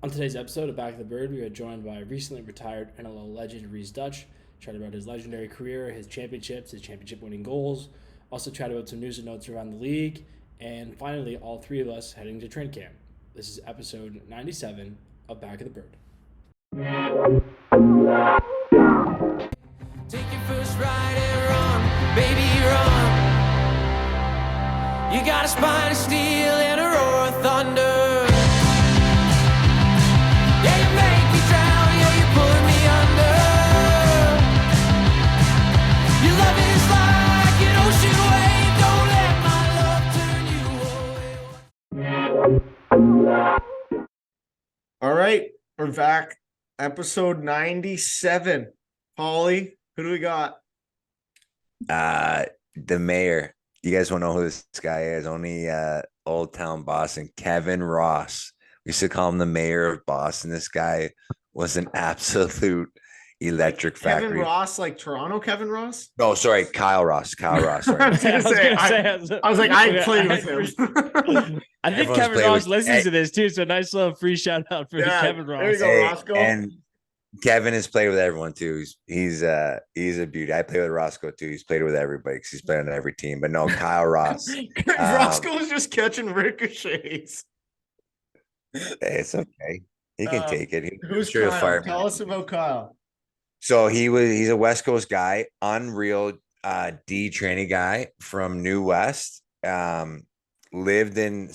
On today's episode of Back of the Bird, we are joined by recently retired NLL legend Rhys Duch. Chat about his legendary career, his championships, his championship-winning goals. Also chat about some news and notes around the league, and finally, all three of us heading to training camp. This is episode 97 of Back of the Bird. Take your first ride and run, baby, run. You got a spine of steel and a roar of thunder. Yeah, you make me drown, yeah, you're pulling me under. Your love is like an ocean wave, don't let my love turn you away. All right, we're back. Episode 97. Polly, who do we got? The mayor. You guys want to know who this guy is? Only Old Town Boston, Kevin Ross. We used to call him the mayor of Boston. This guy was an absolute electric factory. Kevin Ross, like Toronto Kevin Ross? No, sorry, Kyle Ross. Kyle Ross. I Sorry. was gonna say, I was like, I played with him. I think Everyone's Kevin played Ross with- listens Hey. to this too, so nice little free shout out for Yeah, Kevin there Ross. you go. Hey, Roscoe. and Kevin has played with everyone too. He's a beauty. I play with Roscoe too. He's played with everybody because he's played on every team. But no, Kyle Ross. Roscoe's just catching ricochets. Hey, it's okay. He can take it. Who's sure he'll Kyle? fire me. Tell us about Kyle. So he's a West Coast guy, unreal D training guy from New West. He lived in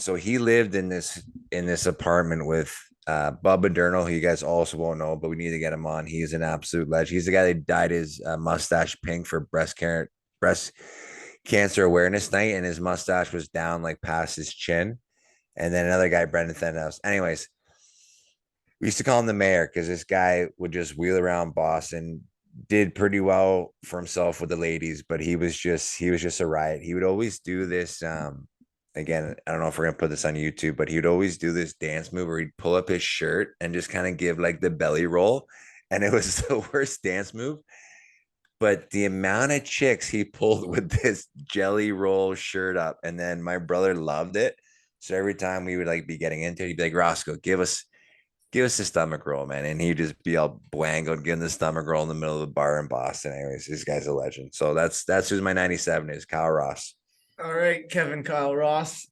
this apartment with Bubba Durnall, who you guys also won't know, but we need to get him on. He's an absolute legend. He's the guy that dyed his mustache pink for breast cancer awareness night, and his mustache was down like past his chin. And then another guy, Brendan Thenhouse. Anyways, we used to call him the mayor because this guy would just wheel around Boston, did pretty well for himself with the ladies, but he was just a riot. He would always do this. Again, I don't know if we're gonna put this on YouTube, but he would always do this dance move where he'd pull up his shirt and just kind of give like the belly roll. And it was the worst dance move. But the amount of chicks he pulled with this jelly roll shirt up, and then my brother loved it. So every time we would like be getting into it, he'd be like, Roscoe, give us the stomach roll, man. And he'd just be all blangoed, giving the stomach roll in the middle of the bar in Boston. Anyways, this guy's a legend. So that's who's my 97 is, Kyle Ross. All right, Kyle Ross.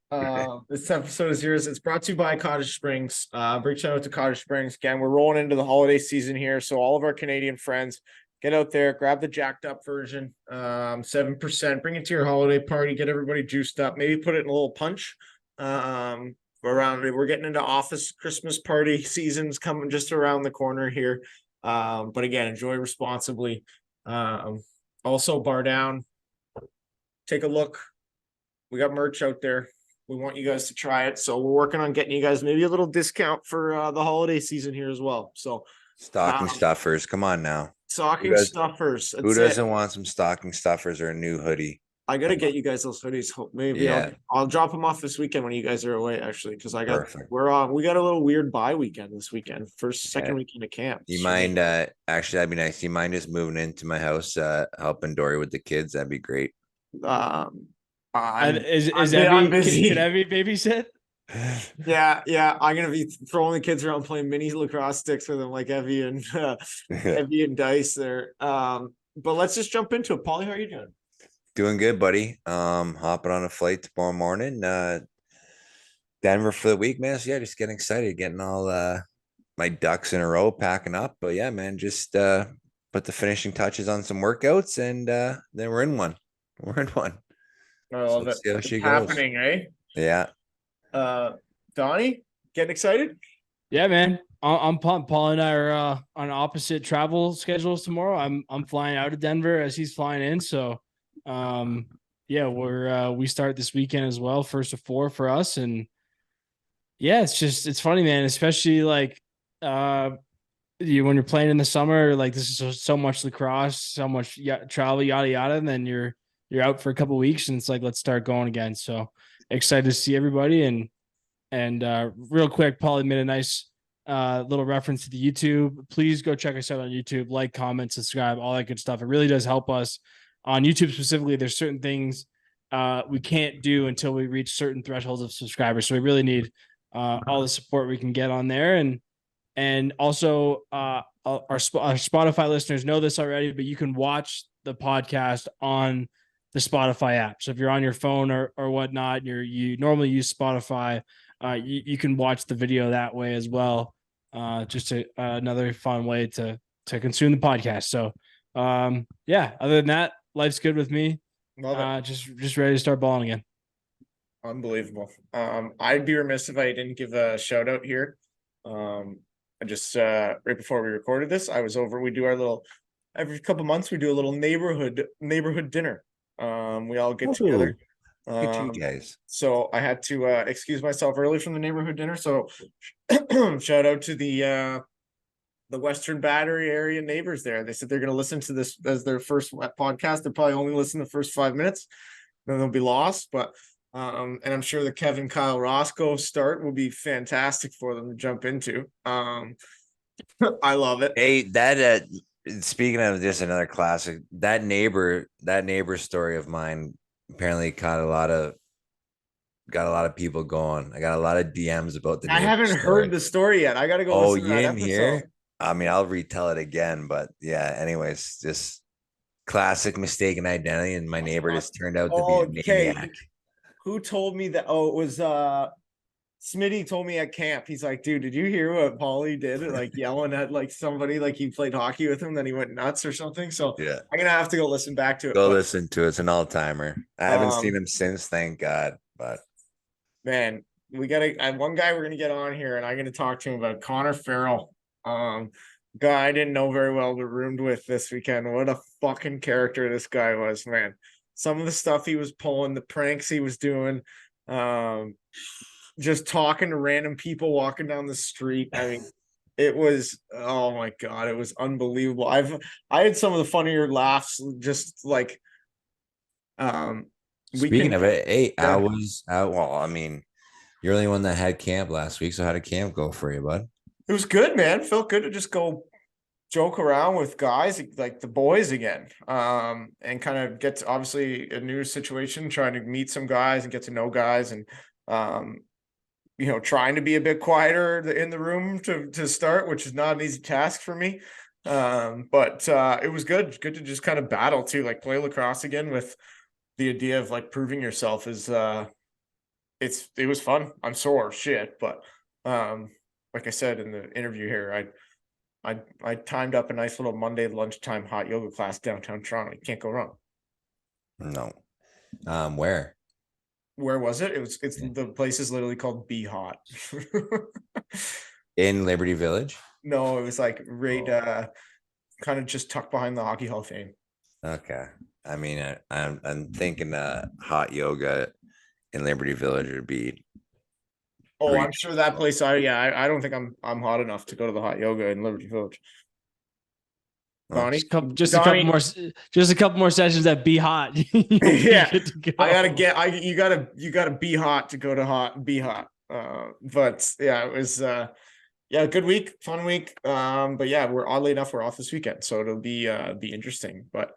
This episode is yours. It's brought to you by Cottage Springs. Big shout out to Cottage Springs. Again, we're rolling into the holiday season here. So all of our Canadian friends, get out there, grab the jacked up version. 7%. Bring it to your holiday party, get everybody juiced up, maybe put it in a little punch. We're getting into office Christmas party seasons coming just around the corner here. But again, enjoy responsibly. Also bar down. Take a look. We got merch out there. We want you guys to try it. So we're working on getting you guys maybe a little discount for the holiday season here as well. So Stocking stuffers. Come on now. stocking stuffers. Who That's doesn't it. want some stocking stuffers or a new hoodie? I gotta get you guys those hoodies. Maybe Yeah. I'll drop them off this weekend when you guys are away, actually, because we got a little weird bye weekend this weekend, second weekend of camp. You mind actually that'd be nice. You mind just moving into my house, helping Dory with the kids? That'd be great. I'm busy. Can Evie babysit? Yeah. I'm gonna be throwing the kids around playing mini lacrosse sticks with them like Evie and Evie and Dice there. But let's just jump into it. Paulie, how are you doing? Doing good, buddy. Hopping on a flight tomorrow morning. Denver for the week, man. So yeah, just getting excited, getting all my ducks in a row, packing up. But yeah, man, just put the finishing touches on some workouts, and then we're in one. I love it. See how It's she goes. happening, eh? Yeah. Donnie, getting excited? Yeah, man. I'm pumped. Paul and I are on opposite travel schedules tomorrow. I'm flying out of Denver as he's flying in. So, yeah, we start this weekend as well, first of four for us, and yeah, it's funny, man. Especially like when you're playing in the summer, like this is so much lacrosse, so much travel, yada yada, and then you're out for a couple of weeks, and it's like let's start going again. So excited to see everybody, and real quick, Paulie made a nice little reference to the YouTube. Please go check us out on YouTube, like, comment, subscribe, all that good stuff. It really does help us on YouTube specifically. There's certain things we can't do until we reach certain thresholds of subscribers. So we really need all the support we can get on there. And And also, our Spotify listeners know this already, but you can watch the podcast on the Spotify app. So if you're on your phone or whatnot, and you normally use Spotify, you can watch the video that way as well. Just another fun way to consume the podcast. So yeah, other than that, life's good with me. Love it. Just ready to start balling again. Unbelievable. I'd be remiss if I didn't give a shout out here. I just right before we recorded this, I was over. We do our little every couple months. We do a little neighborhood dinner. We all get together. Good to you guys. So I had to excuse myself early from the neighborhood dinner. So shout out to the Western Battery area neighbors there. They said they're going to listen to this as their first podcast. They'll probably only listen the first 5 minutes, then they'll be lost. But and I'm sure the Kevin Kyle Roscoe start will be fantastic for them to jump into. I love it. Hey, that speaking of just another classic, that neighbor story of mine apparently got a lot of people going. I got a lot of DMs about the I haven't heard the story yet. I gotta go. Oh, listen to you that didn't episode. hear? I mean, I'll retell it again, but yeah, anyways, just classic mistaken identity, and my neighbor just turned out to be a Okay. maniac. Who told me that? Oh, it was Smitty told me at camp. He's like, dude, did you hear what Paulie did? Like yelling at like somebody, like he played hockey with him, then he went nuts or something. So Yeah, I'm gonna have to go listen back to it. go but, listen to it. It's an all-timer. I haven't seen him since, thank God. But man, we gotta one guy we're gonna get on here, and I'm gonna talk to him about Connor Farrell. Guy I didn't know very well, but roomed with this weekend. What a fucking character this guy was, man. Some of the stuff he was pulling, the pranks he was doing, just talking to random people walking down the street. I mean, it was, oh my God, it was unbelievable. I had some of the funnier laughs, just like speaking of it, hey, yeah. I was out. Well, I mean, you're the only one that had camp last week. So how did camp go for you, bud? It was good, man. Felt good to just go joke around with guys like the boys again, and kind of get to, obviously a new situation, trying to meet some guys and get to know guys, and trying to be a bit quieter in the room to start, which is not an easy task for me. But it was good to just kind of battle too, like play lacrosse again, with the idea of like proving yourself is it was fun. I'm sore shit, but like I said in the interview here, I timed up a nice little Monday lunchtime hot yoga class downtown Toronto. You can't go wrong. No. Where? Where was it? It's the place is literally called Be Hot. In Liberty Village? No, it was like right kind of just tucked behind the Hockey Hall of Fame. Okay. I mean, I'm thinking hot yoga in Liberty Village would be. Oh, I'm sure that place. I don't think I'm hot enough to go to the hot yoga in Liberty Village. Donnie? Just a couple more sessions at Be Hot. Yeah, you gotta be hot to go to Be Hot. But yeah, it was a good week, fun week. But yeah, we're oddly enough we're off this weekend, so it'll be interesting. But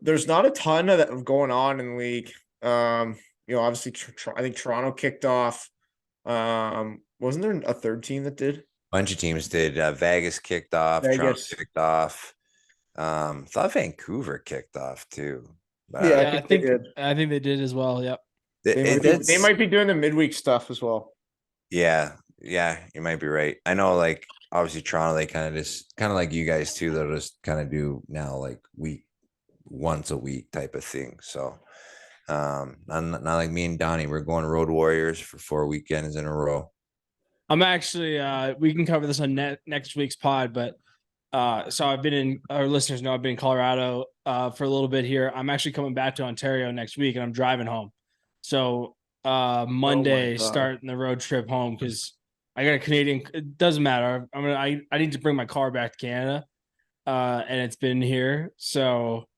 there's not a ton of going on in the league. Obviously I think Toronto kicked off. Wasn't there a third team that did? Bunch of teams did. Vegas kicked off. Toronto kicked off. Thought Vancouver kicked off too. But, I think they did as well. Yep. They might be doing the midweek stuff as well. Yeah, you might be right. I know, like obviously Toronto, they kind of like you guys too. They'll just kind of do now like once a week type of thing. So not like me and Donnie. We're going Road Warriors for 4 weekends in a row. I'm actually we can cover this on next week's pod, but so I've been in, our listeners know I've been in Colorado for a little bit here. I'm actually coming back to Ontario next week and I'm driving home. So Monday starting the road trip home because I got a Canadian. It doesn't matter. I need to bring my car back to Canada, and it's been here. So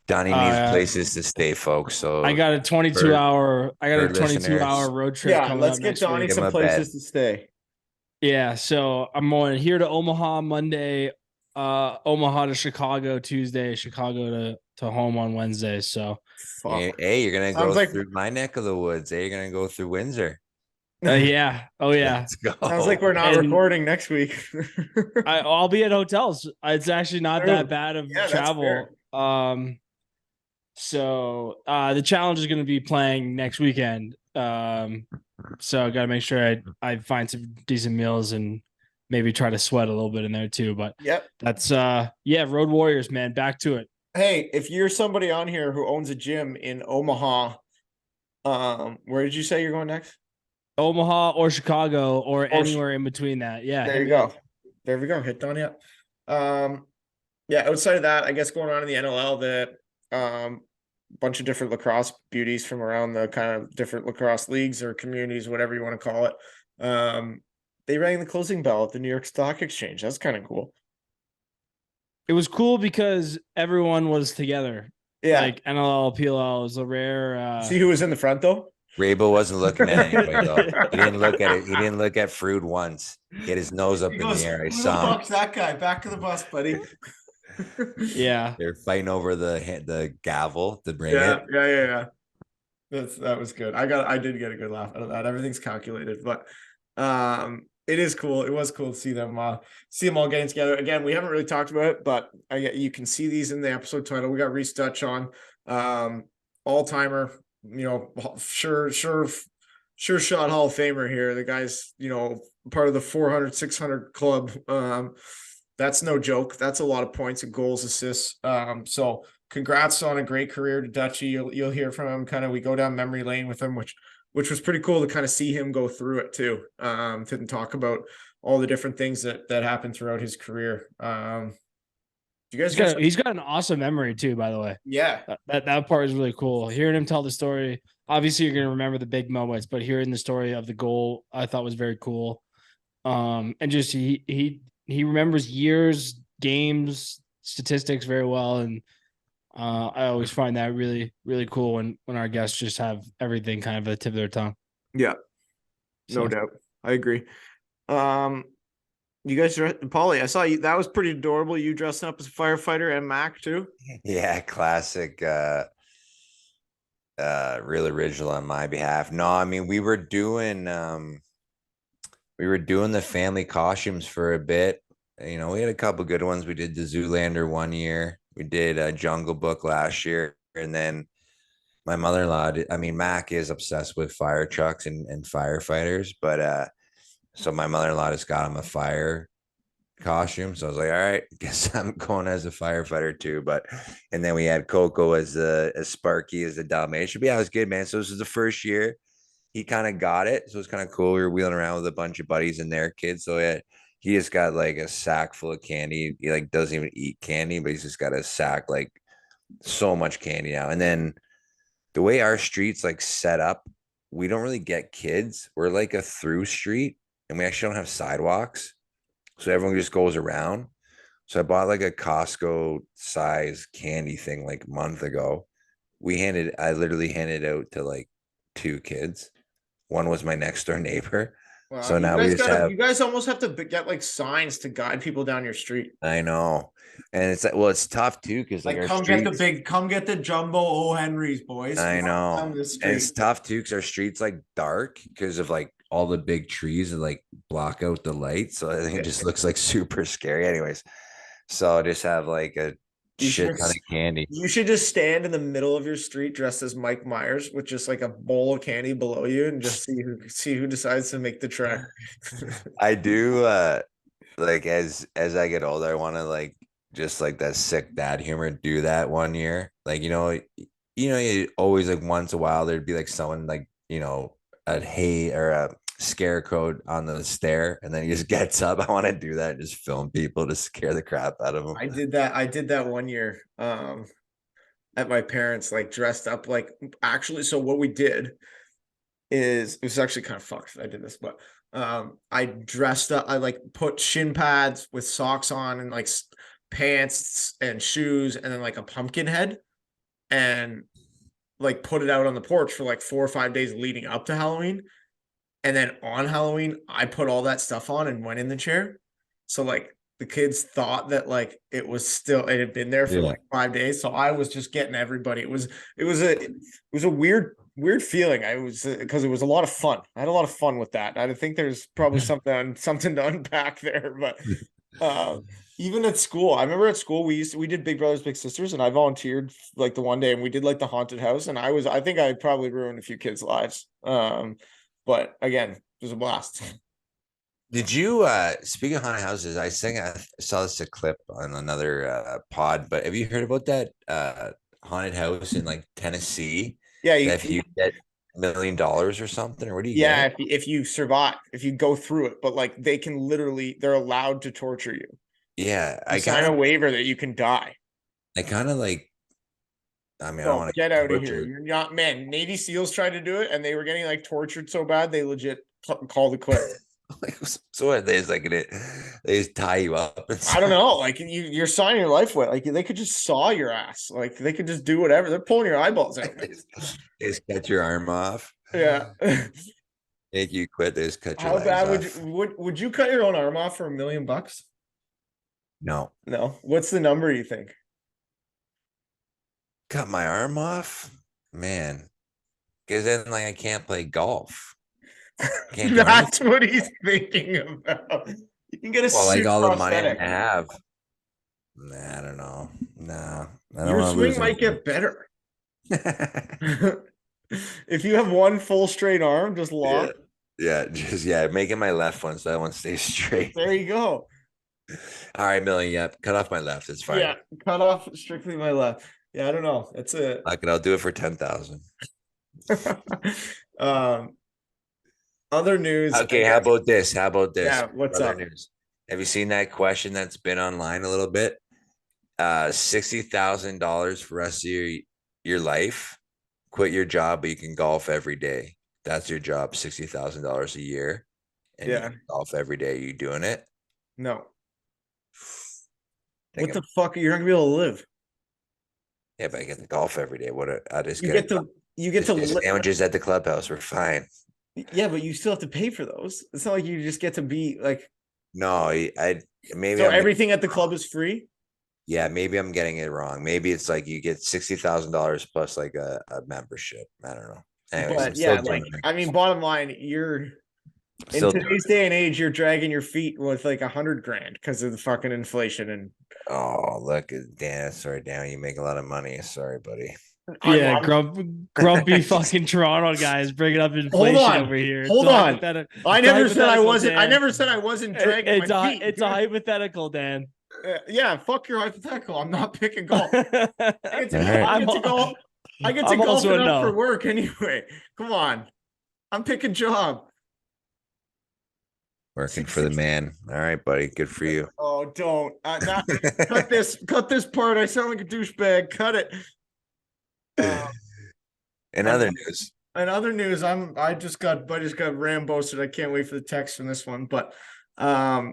Donnie needs places to stay, folks. So I got a 22-hour road trip. Yeah, let's get Donnie some places to stay. Yeah, so I'm going here to Omaha Monday, Omaha to Chicago Tuesday, Chicago to home on Wednesday. So hey, you're gonna go through my neck of the woods. Hey, you're gonna go through Windsor. Yeah. Oh yeah. Let's go. Sounds like we're not And- recording next week. I'll be at hotels. It's actually not True. that bad of Yeah, that's fair. travel. So the challenge is going to be playing next weekend. So I got to make sure I find some decent meals and maybe try to sweat a little bit in there too. But Yep. that's Road Warriors, man. Back to it. Hey, if you're somebody on here who owns a gym in Omaha, where did you say you're going next? Omaha or Chicago or anywhere in between that. Yeah. There you go. There we go. Hit Don yet. Yeah, outside of that, I guess going on in the NLL, the bunch of different lacrosse beauties from around the kind of different lacrosse leagues or communities, whatever you want to call it. They rang the closing bell at the New York Stock Exchange. That's kind of cool. It was cool because everyone was together. Yeah. Like NLL, PLL was a rare. See who was in the front though? Rabo wasn't looking at anybody though. He didn't look at it. He didn't look at Frood once. He had his nose up in the air. I Who the saw him. fuck's that guy? Back to the bus, buddy. Yeah. They're fighting over the gavel to bring Yeah, it. yeah. That was good. I did get a good laugh out of that. Everything's calculated, but it is cool. It was cool to see them all getting together. Again, we haven't really talked about it, but you can see these in the episode title. We got Rhys Duch on, all-timer, sure shot Hall of Famer here. The guy's, part of the 400, 600 club. That's no joke. That's a lot of points and goals, assists. So congrats on a great career to Dutchy. You'll hear from him. Kind of, we go down memory lane with him, which was pretty cool to kind of see him go through it too. To talk about all the different things that happened throughout his career. You guys he's got an awesome memory too, by the way. Yeah. That part is really cool. Hearing him tell the story. Obviously, you're gonna remember the big moments, but hearing the story of the goal, I thought was very cool. And just he remembers years, games, statistics very well, and I always find that really, really cool when our guests just have everything kind of at the tip of their tongue. Yeah, no doubt. I agree. You guys, Paulie, I saw you. That was pretty adorable. You dressing up as a firefighter and Mac too. Yeah, classic. Real original on my behalf. No, I mean we were doing the family costumes for a bit. We had a couple good ones. We did the Zoolander one year. We did Jungle Book last year, and then my mother-in-law. Mac is obsessed with fire trucks and firefighters, but so my mother-in-law just got him a fire costume. So I was like, all right, guess I'm going as a firefighter too. And then we had Coco as Sparky as the Dalmatian. But yeah, it was good, man. So this is the first year he kind of got it. So it's kind of cool. We were wheeling around with a bunch of buddies and their kids. So he just got like a sack full of candy. He like doesn't even eat candy, but he's just got a sack, like so much candy now. And then the way our street's like set up, we don't really get kids. We're like a through street, and we actually don't have sidewalks. So everyone just goes around. So I bought like a Costco size candy thing like a month ago. I literally handed out to like 2 kids. One was my next door neighbor. Wow, so now you guys almost have to get like signs to guide people down your street. I know. And it's like, well, it's tough too, because like come get the jumbo O. Henry's, boys. I know. And it's tough too, because our street's like dark because of like all the big trees that like block out the light. So I think it just looks like super scary. Anyways, so I just have like a shit ton of candy. You should just stand in the middle of your street dressed as Mike Myers with just like a bowl of candy below you and just see who decides to make the trek. I do like as I get older, I want to like just like that sick dad humor, do that one year. Like, you always like once a while there'd be like someone like, a hay or a scarecrow on the stair, and then he just gets up. I want to do that and just film people to scare the crap out of them. I did that one year at my parents, like dressed up like actually. So what we did is, it was actually kind of fucked I did this, but I dressed up. I like put shin pads with socks on and like pants and shoes, and then like a pumpkin head, and like put it out on the porch for like 4 or 5 days leading up to Halloween. And then on Halloween, I put all that stuff on and went in the chair. So like the kids thought that like it had been there for like 5 days. So I was just getting everybody. It was a weird weird feeling. I was because it was a lot of fun. I had a lot of fun with that. I think there's probably something to unpack there, but uh, even at school, I remember at school we did Big Brothers Big Sisters, and I volunteered like the one day, and we did like the haunted house, and I think I probably ruined a few kids' lives. But again, it was a blast. Did you speaking of haunted houses, I saw this a clip on another pod, but have you heard about that haunted house in like Tennessee? Yeah, That if you get $1 million or something, or what do you yeah. get? If you survive, if you go through it, but like they're allowed to torture you. Yeah, You sign a waiver that you can die. I kind of like. I mean, I don't No, want to get out of here. You're not, man. Navy SEALs tried to do it, and they were getting like tortured so bad they legit called it quits. So what? They just like they just tie you up. I don't know. Like you're signing your life away. Like they could just saw your ass. Like they could just do whatever. They're pulling your eyeballs out. They just cut your arm off. Yeah. Make you quit. They just cut your How legs bad off. would you cut your own arm off for $1 million? No, No. What's the number you think? cut my arm off, man. Because then, like, I can't play golf. Can't do That's anything. what he's thinking about. You can get a Well, like suit all the money I prosthetic. have. Nah, I don't know. Nah, I don't Your want to swing lose might get better. anything. If you have one full straight arm, just Yeah, lock. making my left one so that one stays straight. There you go. All right, Millie. Yep, cut off my left. It's fine. Yeah, cut off strictly my left. Yeah, I don't know. That's it. Fuck it, I'll do it for 10,000. um, other news. Okay, how about this? How about this? Yeah, what's Other up? news. Have you seen that question that's been online a little bit? $60,000 for the rest of your life. Quit your job, but you can golf every day. That's your job, $60,000 a year, and you Yeah. can golf every day. You doing it? No. Think What the fuck? You're not gonna be able to live. Yeah, but I get to golf every day. I just You get get to live. sandwiches at the clubhouse. We're fine. Yeah, but you still have to pay for those. It's not like you just get to be like. No, I maybe So I'm everything at the club is free. yeah, maybe I'm getting it wrong. Maybe it's like you get $60,000 plus like a membership. I don't know. Anyways, But yeah, like I mean, bottom line, you're in today's day and age, you're dragging your feet with like 100 grand because of the fucking inflation. And oh, look, Dan. Sorry, Dan. You make a lot of money. Sorry, buddy. Yeah, grumpy fucking Toronto guys bringing up inflation over here. Hold on. I never said I wasn't. I Dan. never said I wasn't dragging It's my a feet. it's a hypothetical, Dan. Yeah, fuck your hypothetical. I'm not picking golf. I get to I'm golf. I get to golf also a enough no. for work anyway. Come on, I'm picking job. Working for the man. All right, buddy. Good for you. Oh, don't cut this. Cut this part. I sound like a douchebag. Cut it. In other news, In other news, I just got Rambosted. I can't wait for the text from this one. But I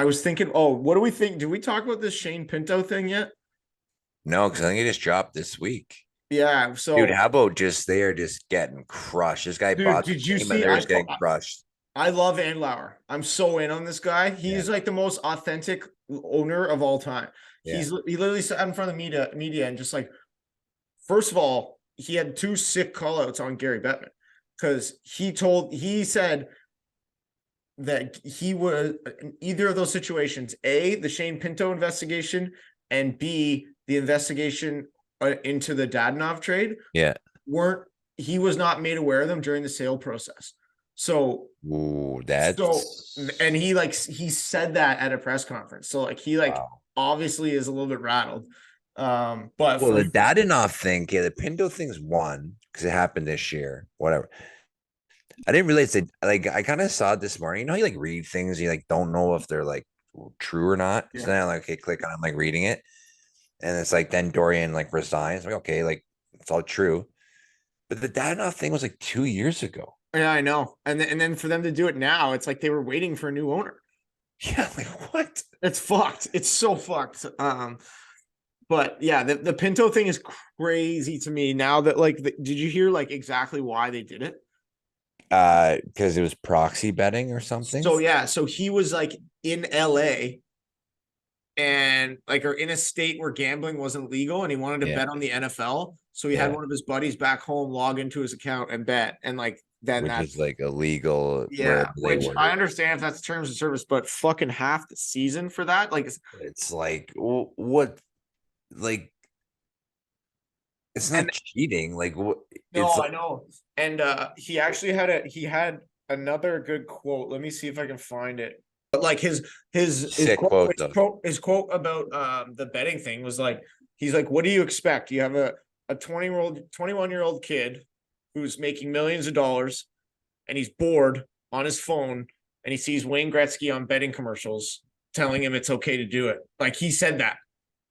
was thinking, oh, what do we think? Did we talk about this Shane Pinto thing yet? no, because I think it just dropped this week. Yeah. So, Dude, how about they are just getting crushed? This guy bought the did you team see? and they're just getting crushed. I love Andlauer. I'm so in on this guy. He's like the most authentic owner of all time. Yeah. He literally sat in front of the media and just like, first of all, he had 2 sick callouts on Gary Bettman because he said that he was in either of those situations, A, the Shane Pinto investigation, and B, the investigation into the Dadonov trade. Yeah. He was not made aware of them during the sale process. So, and he said that at a press conference. So like he obviously is a little bit rattled. But the Dadonov thing, the Pinto thing's one because it happened this year. Whatever. I didn't realize that. Like, I kind of saw it this morning. You know, you like read things, you like don't know if they're like true or not. Yeah. So then I like click on, I'm like reading it, and it's like then Dorian like resigns. I'm like, okay, like it's all true. But the Dadonov thing was like 2 years ago. Yeah, I know. And then for them to do it now, it's like they were waiting for a new owner. Yeah, like what? It's fucked. It's so fucked. But yeah, the Pinto thing is crazy to me now that did you hear like exactly why they did it? Because it was proxy betting or something. So yeah, so he was like in LA and like are in a state where gambling wasn't legal, and he wanted to Yeah. bet on the NFL. So he had Yeah. one of his buddies back home log into his account and bet, and like then Which that's is like illegal yeah. wherever they Which were. I understand if that's terms of service, but fucking half the season for that, like It's like what, like it's not And- cheating. Like what? no, It's I know. And he actually had another good quote. Let me see if I can find it. But like his Sick quote, quote, though. his quote about the betting thing was like, he's like, what do you expect? You have a 21-year-old kid who's making millions of dollars, and he's bored on his phone, and he sees Wayne Gretzky on betting commercials telling him it's okay to do it. Like he said that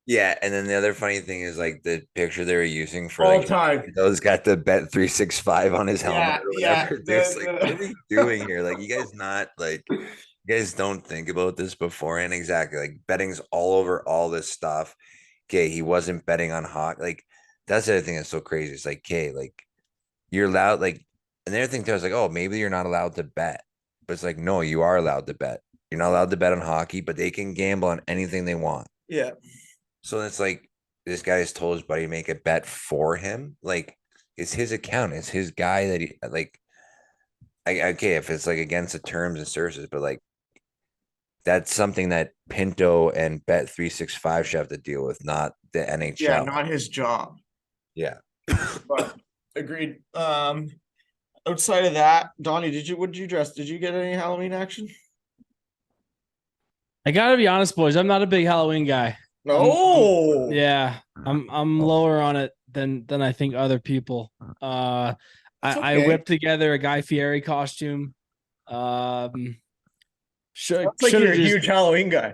Yeah, and then the other funny thing is like the picture they were using for all like the time. those got the bet 365 on his helmet Yeah, or yeah, whatever. It's like, the- what are we doing here? Like, you guys not like, you guys don't think about this beforehand. Exactly. Like betting's all over all this stuff. Okay, he wasn't betting on hockey. Like, that's the other thing that's so crazy. It's like, okay, like you're allowed, like, and the other thing too, I was like, oh, maybe you're not allowed to bet. But it's like, no, you are allowed to bet. You're not allowed to bet on hockey, but they can gamble on anything they want. Yeah. So it's like this guy has told his buddy to make a bet for him. Like, it's his account. It's his guy that he like. Okay, if it's like against the terms and services, but like that's something that Pinto and Bet 365 should have to deal with, not the NHL. Yeah, not his job. Yeah. But agreed. Outside of that, Donnie, what did you dress? Did you get any Halloween action? I gotta be honest, boys. I'm not a big Halloween guy. No. Yeah, I'm lower on it than I think other people. That's I okay. whipped together a Guy Fieri costume. Should It's like should you're a have just huge Halloween guy.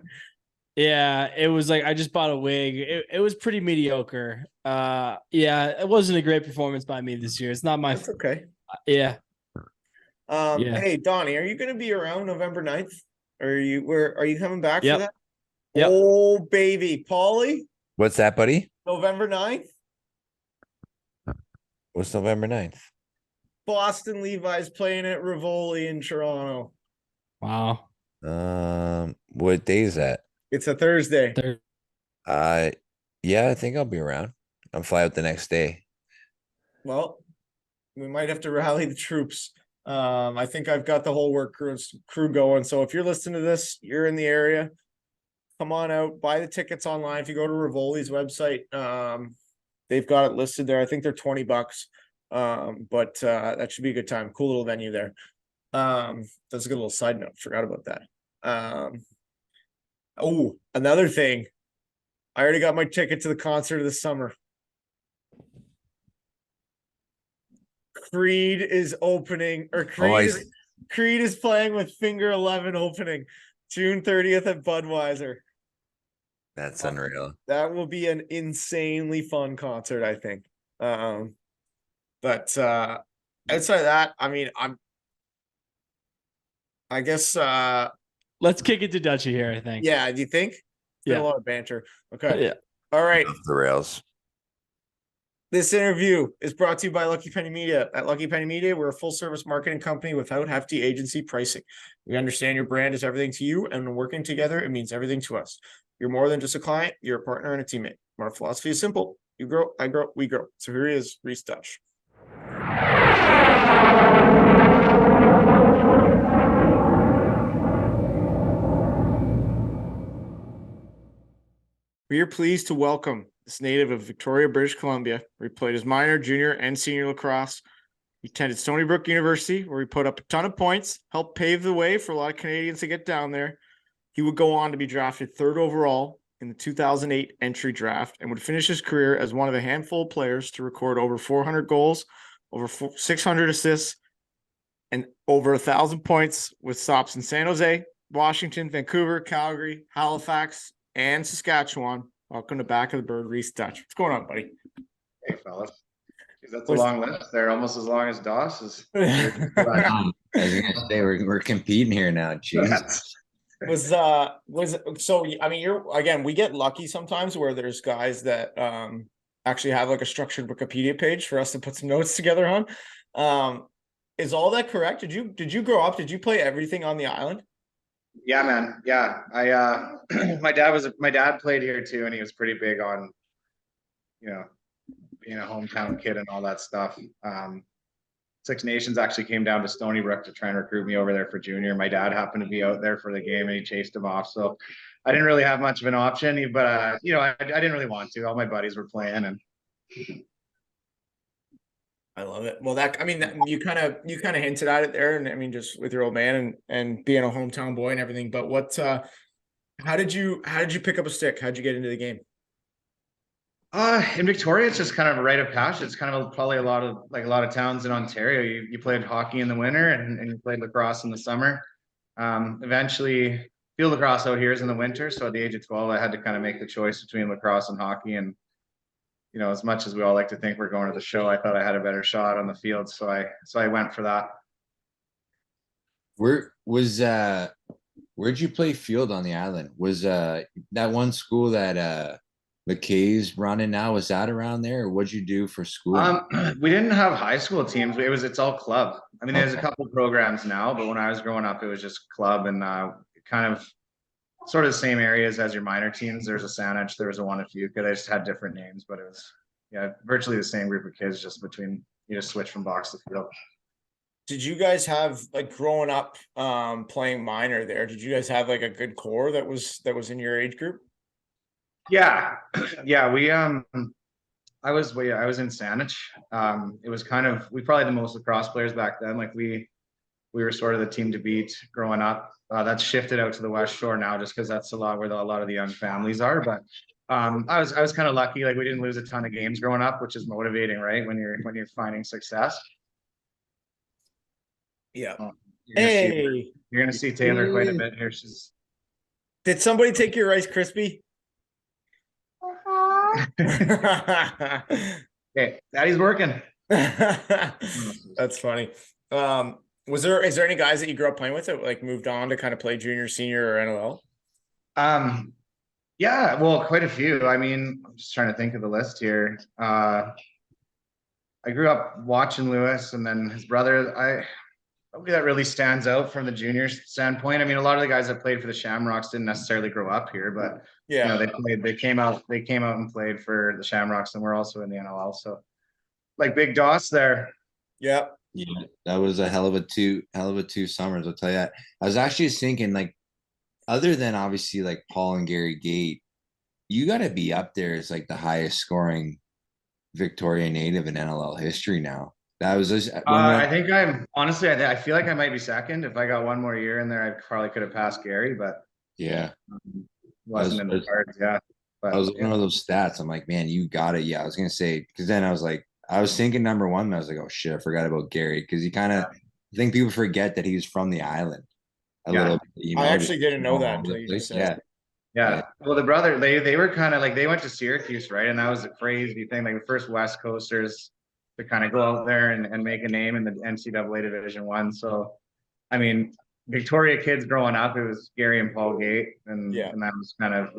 yeah. It was like I just bought a wig. It was pretty mediocre. Yeah, it wasn't a great performance by me this year. It's not my That's okay. yeah. Yeah. Hey, Donnie, are you going to be around November 9th? Are you coming back Yep. for that? Yep. Oh, baby. Paulie, What's that, buddy? November 9th, What's November 9th? Boston Levi's playing at Rivoli in Toronto. Wow. What day is that? It's a Thursday. Yeah, I think I'll be around. I'm fly out the next day. Well, we might have to rally the troops. I think I've got the whole work crew going. So if you're listening to this, you're in the area, come on out, buy the tickets online. If you go to Rivoli's website, they've got it listed there. I think they're $20. But that should be a good time. Cool little venue there. That's a good little side note. Forgot about that. Oh, another thing. I already got my ticket to the concert this summer. Creed is opening, or Creed is playing with Finger 11 opening June 30th at Budweiser. That's unreal. That will be an insanely fun concert, I think. But outside of that, I mean, I guess Let's kick it to Dutchy here, I think. yeah, do you think? It's been Yeah. a lot of banter. Okay. Yeah. All right. Off the rails. This interview is brought to you by Lucky Penny Media. At Lucky Penny Media, we're a full-service marketing company without hefty agency pricing. We understand your brand is everything to you, and when working together, it means everything to us. You're more than just a client, you're a partner and a teammate. Our philosophy is simple. You grow, I grow, we grow. So here he is, Rhys Duch. We are pleased to welcome this native of Victoria, British Columbia, where he played his minor, junior, and senior lacrosse. He attended Stony Brook University, where he put up a ton of points, helped pave the way for a lot of Canadians to get down there. He would go on to be drafted 3rd overall in the 2008 entry draft and would finish his career as one of a handful of players to record over 400 goals, over 600 assists, and over 1,000 points with stops in San Jose, Washington, Vancouver, Calgary, Halifax, and Saskatchewan. Welcome to Back of the Bird, Rhys Duch. What's going on, buddy? Hey, fellas. That's a long list there, almost as long as Doss's. I was gonna say we're competing here now. Jeez. Was so I mean we get lucky sometimes where there's guys that actually have like a structured Wikipedia page for us to put some notes together on. Is all that correct? Did you grow up? Did you play everything on the island? Yeah, man. Yeah. My dad played here too, and he was pretty big on, you know, being a hometown kid and all that stuff. Six Nations actually came down to Stony Brook to try and recruit me over there for junior. My dad happened to be out there for the game and he chased him off. So I didn't really have much of an option, but I didn't really want to. All my buddies were playing, and I love it. Well, you kind of hinted at it there, and I mean, just with your old man and being a hometown boy and everything. But how did you pick up a stick? How'd you get into the game? In Victoria, it's just kind of a rite of passage. It's kind of probably a lot of towns in Ontario. You played hockey in the winter and you played lacrosse in the summer. Eventually, field lacrosse out here is in the winter. So at the age of 12, I had to kind of make the choice between lacrosse and hockey. And as much as we all like to think we're going to the show, I thought I had a better shot on the field, so I went for that. Where'd you play field on the island? Was that one school that McKay's running now? Was that around there, or what'd you do for school? We didn't have high school teams. It's all club. I mean, there's a Okay. couple programs now, but when I was growing up, it was just club, and kind of sort of the same areas as your minor teams. There's a Saanich, there was a Wanufuka. They just had different names, but it was virtually the same group of kids, just between you just switch from box to field. Did you guys have, like, growing up playing minor there? Did you guys have like a good core that was in your age group? Yeah, yeah. I was in Saanich. It was kind of we probably the most lacrosse players back then. Like we were sort of the team to beat growing up. That's shifted out to the West Shore now, just because that's a lot where a lot of the young families are. But I was kind of lucky. Like we didn't lose a ton of games growing up, which is motivating, right? When you're finding success. Yeah. You're gonna see Taylor quite a bit here. Did somebody take your Rice Krispie? Okay, Daddy's working. That's funny. Is there any guys that you grew up playing with that like moved on to kind of play junior, senior, or NLL? Yeah, well, quite a few. I mean, I'm just trying to think of the list here. I grew up watching Lewis, and then his brother. Nobody that really stands out from the junior standpoint. I mean, a lot of the guys that played for the Shamrocks didn't necessarily grow up here, but Yeah. they came out and played for the Shamrocks, and we're also in the NLL. So, like Big Doss there. Yeah. Yeah, that was a hell of a two summers. I'll tell you that. I was actually just thinking, like, other than obviously like Paul and Gary Gate, you got to be up there as like the highest scoring Victoria native in NLL history now. That was just I think I'm honestly. I feel like I might be second. If I got one more year in there, I probably could have passed Gary, but yeah, wasn't in the cards. Yeah, but I was looking at those stats. I'm like, man, you got it. Yeah, I was gonna say, because then I was like, I was thinking number one, and I was like, oh shit, I forgot about Gary, because he kind of, I think people forget that he was from the island a little bit. I actually didn't know that until you just said it. Yeah. Well, the brother, they were kind of like, they went to Syracuse, right? And that was a crazy thing. Like the first West Coasters to kind of go out there and make a name in the NCAA Division I. So, I mean, Victoria kids growing up, it was Gary and Paul Gate. And that was kind of,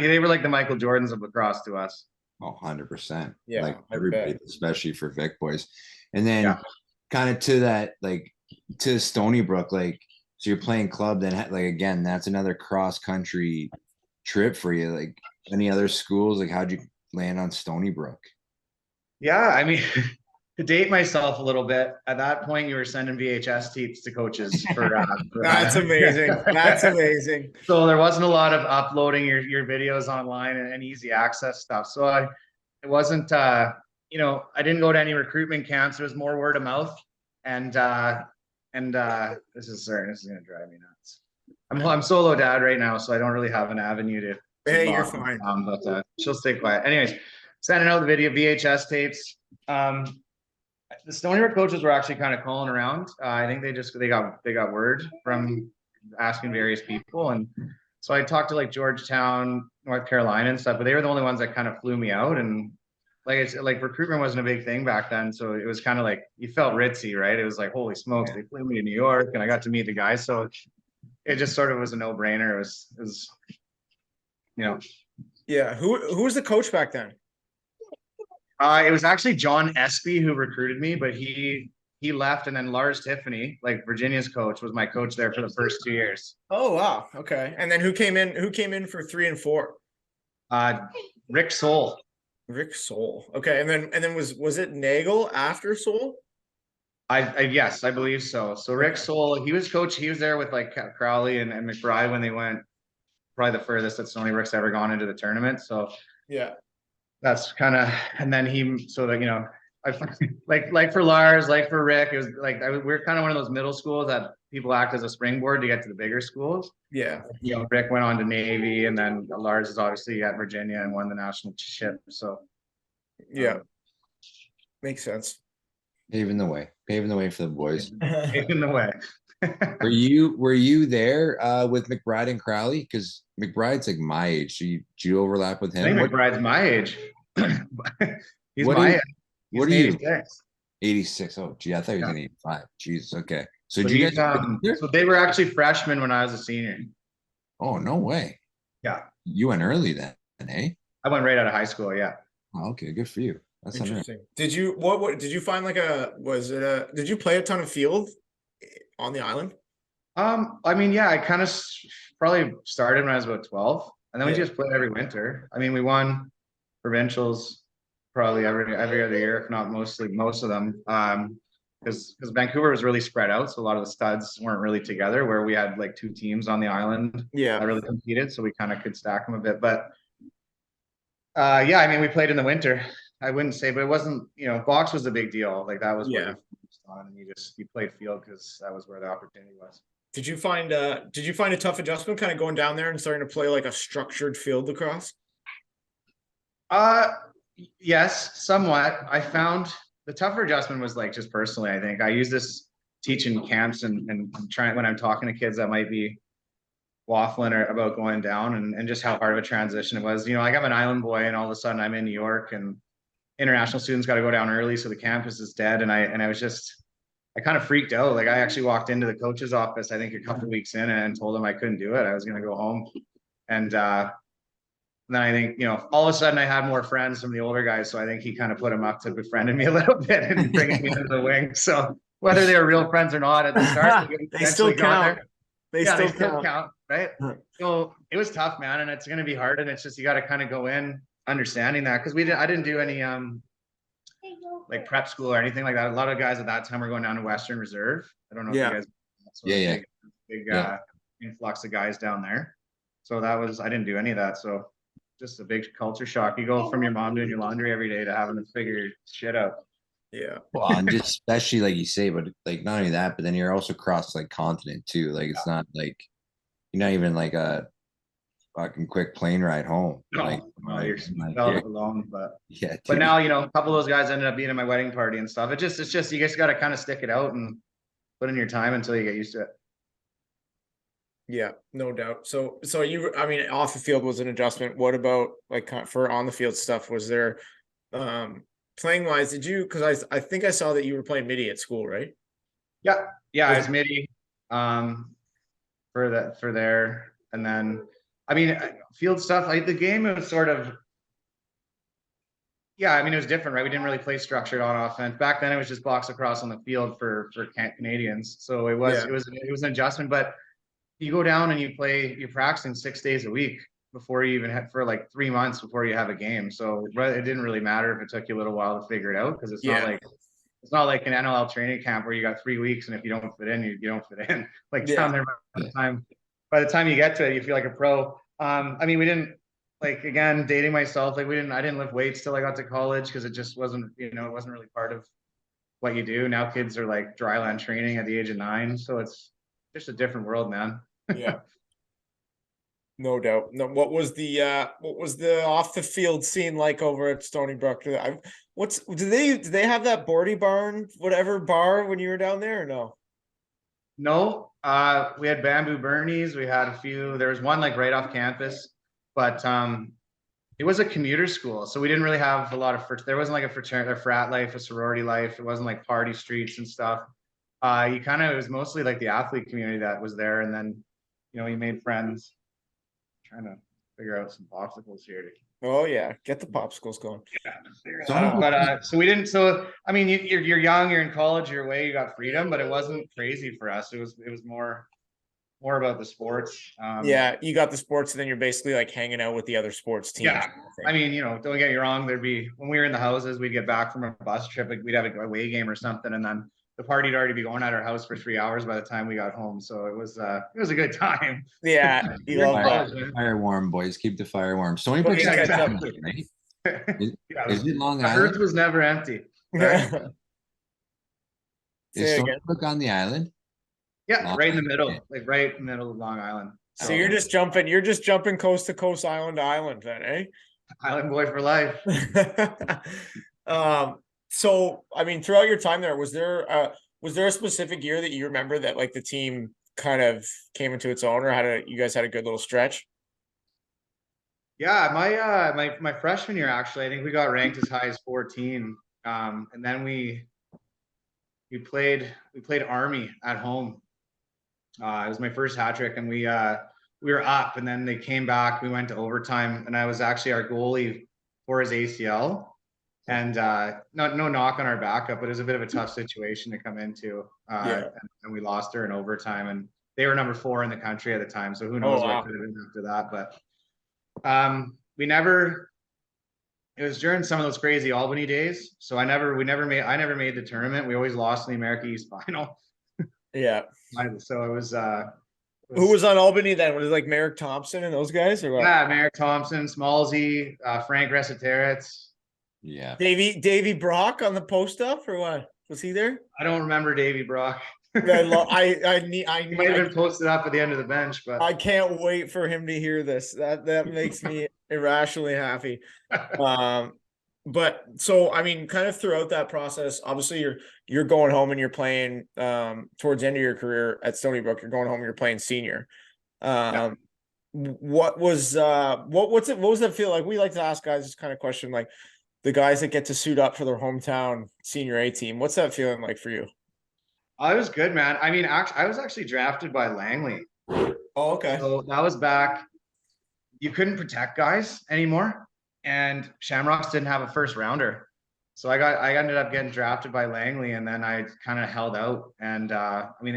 they were like the Michael Jordans of lacrosse to us. Oh, 100%. Yeah, like I everybody, bet. especially for Vic boys. And then kind of to that, like to Stony Brook, like, so you're playing club, then like, again, that's another cross country trip for you. Like any other schools, like how'd you land on Stony Brook? Yeah, I mean, to date myself a little bit, at that point you were sending VHS tapes to coaches for That's amazing. That's amazing. So there wasn't a lot of uploading your videos online and easy access stuff. So it wasn't I didn't go to any recruitment camps. It was more word of mouth. And this is gonna drive me nuts. I'm solo dad right now, so I don't really have an avenue to Hey, you're fine. But she'll stay quiet. Anyways, sending out the video VHS tapes. The Stony Brook coaches were actually kind of calling around. I think they got word from asking various people, and so I talked to like Georgetown, North Carolina, and stuff. But they were the only ones that kind of flew me out, and like recruitment wasn't a big thing back then, so it was kind of like you felt ritzy, right? It was like, holy smokes, they flew me to New York, and I got to meet the guys, so it just sort of was a no brainer. It was. Yeah. Who was the coach back then? It was actually John Espy who recruited me, but he he left, and then Lars Tiffany, like Virginia's coach, was my coach there for the first 2 years. Oh wow. Okay. And then who came in? Who came in for 3 and 4? Rick Soul. Rick Soul. Okay. And then was it Nagel after Soul? Yes, I believe so. So Rick Soul, he was coach. He was there with like Crowley and McBride when they went probably the furthest that Stony Brook's ever gone into the tournament. So Yeah. that's kind of, and then he, so that, you know, I like for Lars, like for Rick, it was like, we're kind of one of those middle schools that people act as a springboard to get to the bigger schools. Yeah. You know, Rick went on to Navy, and then Lars is obviously at Virginia and won the national chip. So Yeah. Makes sense. Paving the way for the boys. in the way. Were you there with McBride and Crowley? Because McBride's like my age. Do you overlap with I him? think McBride's my age. He's What my is- age. He's what are you? 86. 86. Oh, gee, I thought he was in 85. Jesus. Okay. So So did you he's, guys? so they were actually freshmen when I was a senior. Oh, no way. Yeah. You went early then, hey? I went right out of high school. Yeah. Oh, okay, good for you. That's unreal. Interesting. Did you what did you find like did you play a ton of field on the island? I mean, yeah, I kind of probably started when I was about 12, and then we Yeah. just played every winter. I mean, we won provincials probably every other year, if not most of them. Because Vancouver was really spread out, so a lot of the studs weren't really together. Where we had like 2 teams on the island Yeah. that really competed, so we kind of could stack them a bit. But yeah, I mean, we played in the winter. I wouldn't say, but it wasn't. You know, box was a big deal. Like that was what Yeah. you focused on, and you played field because that was where the opportunity was. Did you find a tough adjustment kind of going down there and starting to play like a structured field lacrosse? Yes, somewhat. I found the tougher adjustment was like just personally, I think I use this teaching camps and trying when I'm talking to kids that might be waffling or about going down and just how hard of a transition it was. You know, like I'm an island boy and all of a sudden I'm in New York and international students got to go down early. So the campus is dead. And I was just, I kind of freaked out. Like I actually walked into the coach's office, I think a couple of weeks in, and told him I couldn't do it. I was going to go home. And then I think, you know, all of a sudden I had more friends from the older guys. So I think he kind of put him up to befriending me a little bit and bringing me into the wing. So whether they were real friends or not at the start, They still count. They they still count. count, right? So it was tough, man, and it's going to be hard. And it's just you got to kind of go in understanding that because I didn't do any like prep school or anything like that. A lot of guys at that time were going down to Western Reserve. I don't know Yeah. if you guys. So Yeah. Big Yeah. influx of guys down there. So I didn't do any of that. So just a big culture shock. You go from your mom doing your laundry every day to having to figure your shit out. Yeah. Well, and just especially like you say, but like not only that, but then you're also across like continent too. Like it's not like you're not even like a fucking quick plane ride home. Like, You're like, felt alone, but yeah, but dude. now you know a couple of those guys ended up being at my wedding party and stuff. It's just you just got to kind of stick it out and put in your time until you get used to it. Yeah, no doubt. So I mean, off the field was an adjustment. What about like for on the field stuff? Was there playing wise? Did you? Because I think I saw that you were playing midi at school, right? Yeah, I was midi for there, and then I mean field stuff. Like the game, it was sort of. Yeah, I mean it was different, right? We didn't really play structured on offense back then. It was just box across on the field for Canadians, so it was an adjustment, but. You go down and you're practicing 6 days a week before you even have for like 3 months before you have a game. So it didn't really matter if it took you a little while to figure it out because it's not like an NLL training camp where you got 3 weeks and if you don't fit in, you don't fit in. Like down there by the time you get to it, you feel like a pro. I mean, we didn't like again dating myself. Like I didn't lift weights till I got to college because it just wasn't it wasn't really part of what you do. Now kids are like dryland training at the age of 9, so it's just a different world, man. Yeah. No doubt. No, what was the off the field scene like over at Stony Brook? Do they have that Bordy barn, whatever bar when you were down there or no? No, we had Bamboo Bernie's. We had a few. There was one like right off campus, but it was a commuter school, so we didn't really have a lot of. There wasn't like a fraternity, a frat life, a sorority life. It wasn't like party streets and stuff. It was mostly like the athlete community that was there, and then you made friends. figure out some popsicles here. Oh yeah, get the popsicles going. So we didn't. So I mean, you're young, you're in college, you're away, you got freedom, but it wasn't crazy for us. It was more about the sports. Yeah, you got the sports, and then you're basically like hanging out with the other sports teams. Yeah, I mean, don't get me wrong. There'd be when we were in the houses, we'd get back from a bus trip, like we'd have a away game or something, and then the party'd already be going at our house for 3 hours by the time we got home. So it was a good time. Yeah, you You're in love college, that. man. Fire warm, boys. Keep the fire warm. Stony Well, Brook's yeah, not exactly. empty, right? Yeah, Is it Long the Island? earth was never empty. Say Is Stony again. Brook on the island? Yeah, Long right in the Island, middle, yeah. like right in the middle of Long Island. So you're just jumping coast to coast, island to island, then, eh? Island boy for life. So I mean, throughout your time there, was there a specific year that you remember that like the team kind of came into its own, or you guys had a good little stretch? Yeah, my freshman year actually, I think we got ranked as high as 14. And then we played Army at home. It was my first hat trick, and we were up, and then they came back. We went to overtime, and I was actually our goalie for his ACL. And no knock on our backup, but it was a bit of a tough situation to come into. And we lost her in overtime, and they were number 4 in the country at the time. So who knows wow. what could have been after that. But it was during some of those crazy Albany days. So I never made the tournament. We always lost in the America East final. Yeah. So it was Who was on Albany then? Was it like Merrick Thompson and those guys, or what? yeah, Merrick Thompson, Smallsy, Frank Resiteritz. Yeah. Davy Brock on the post up, or what? Was he there? I don't remember Davy Brock. I He might have been posted up at the end of the bench, but I can't wait for him to hear this. That makes me irrationally happy. But so I mean, kind of throughout that process, obviously you're going home and you're playing towards the end of your career at Stony Brook. You're going home and you're playing senior. What was that feel like? We like to ask guys this kind of question, like the guys that get to suit up for their hometown senior A team. What's that feeling like for you? oh, it was good, man. I mean, I was actually drafted by Langley. Oh, okay. So that was back. You couldn't protect guys anymore, and Shamrocks didn't have a first rounder. So I ended up getting drafted by Langley, and then I kind of held out. And I mean,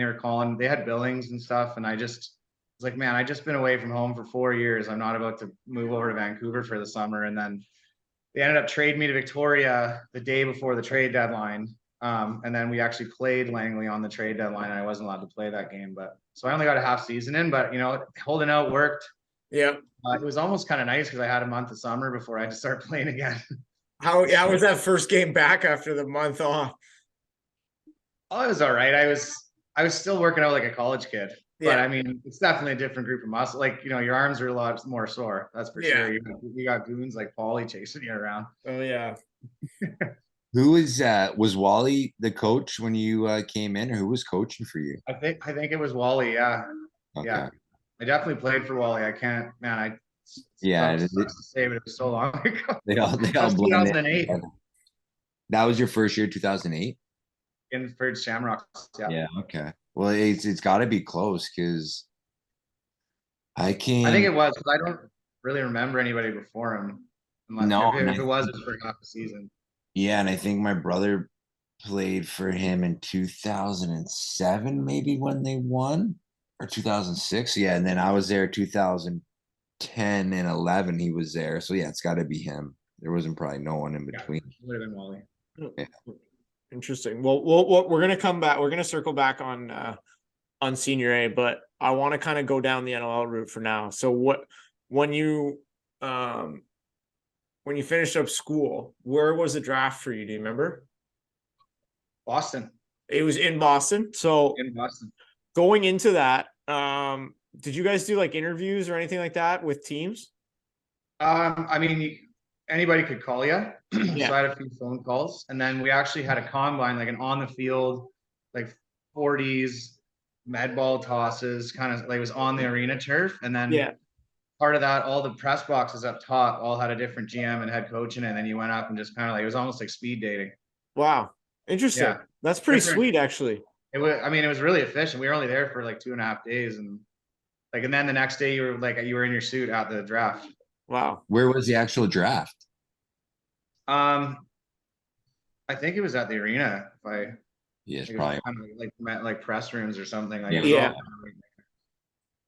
they had billings and stuff, and I just was like, man, I just been away from home for 4 years. I'm not about to move over to Vancouver for the summer. And then they ended up trading me to Victoria the day before the trade deadline. And then we actually played Langley on the trade deadline, and I wasn't allowed to play that game. But so I only got a half season in, but holding out worked. Yeah. It was almost kind of nice because I had a month of summer before I had to start playing again. How was that first game back after the month off? Oh, it was all right. I was still working out like a college kid. But Yeah. I mean, it's definitely a different group of muscle. Like, your arms are a lot more sore. That's for Yeah. sure. You got goons like Paulie chasing you around. Oh yeah. Who was Wally the coach when you came in, or who was coaching for you? I think it was Wally. Yeah. Okay. Yeah. I definitely played for Wally. I can't, man. Yeah, sucks to say, but it was so long ago. They all That was blend in 2008 together. That was your first year, 2008? in for Shamrocks. Yeah. Yeah, okay. Well, it's got to be close because I I think can't. it was because I don't really remember anybody before him. No, If it was, it's for half the season. Yeah, and I think my brother played for him in 2007, maybe when they won, or 2006. Yeah, and then I was there 2010 and 11. He was there, so yeah, it's got to be him. There wasn't probably no one in between. Would have been Wally. Yeah. Interesting. Well, we're gonna come back. We're gonna circle back on Senior A, but I want to kind of go down the NLL route for now. So when you finished up school, where was the draft for you? Do you remember? Boston. It was in Boston. So In Boston. going into that, did you guys do like interviews or anything like that with teams? I mean, anybody could call you. Yeah. So I had a few phone calls, and then we actually had a combine, like an on the field, like 40s med ball tosses, kind of like it was on the arena turf. And then Yeah. part of that, all the press boxes up top all had a different GM and head coach in it. And then you went up and just kind of like, it was almost like speed dating. Wow. Interesting. Yeah. That's pretty Different. sweet, actually. It was really efficient. We were only there for like 2.5 days, and Like, and then the next day you were in your suit at the draft. Wow. Where was the actual draft? I think it was at the arena. Yeah, it's Like, it was probably. kind of met like press rooms or something. Like, Yeah. it was all Yeah. kind of like-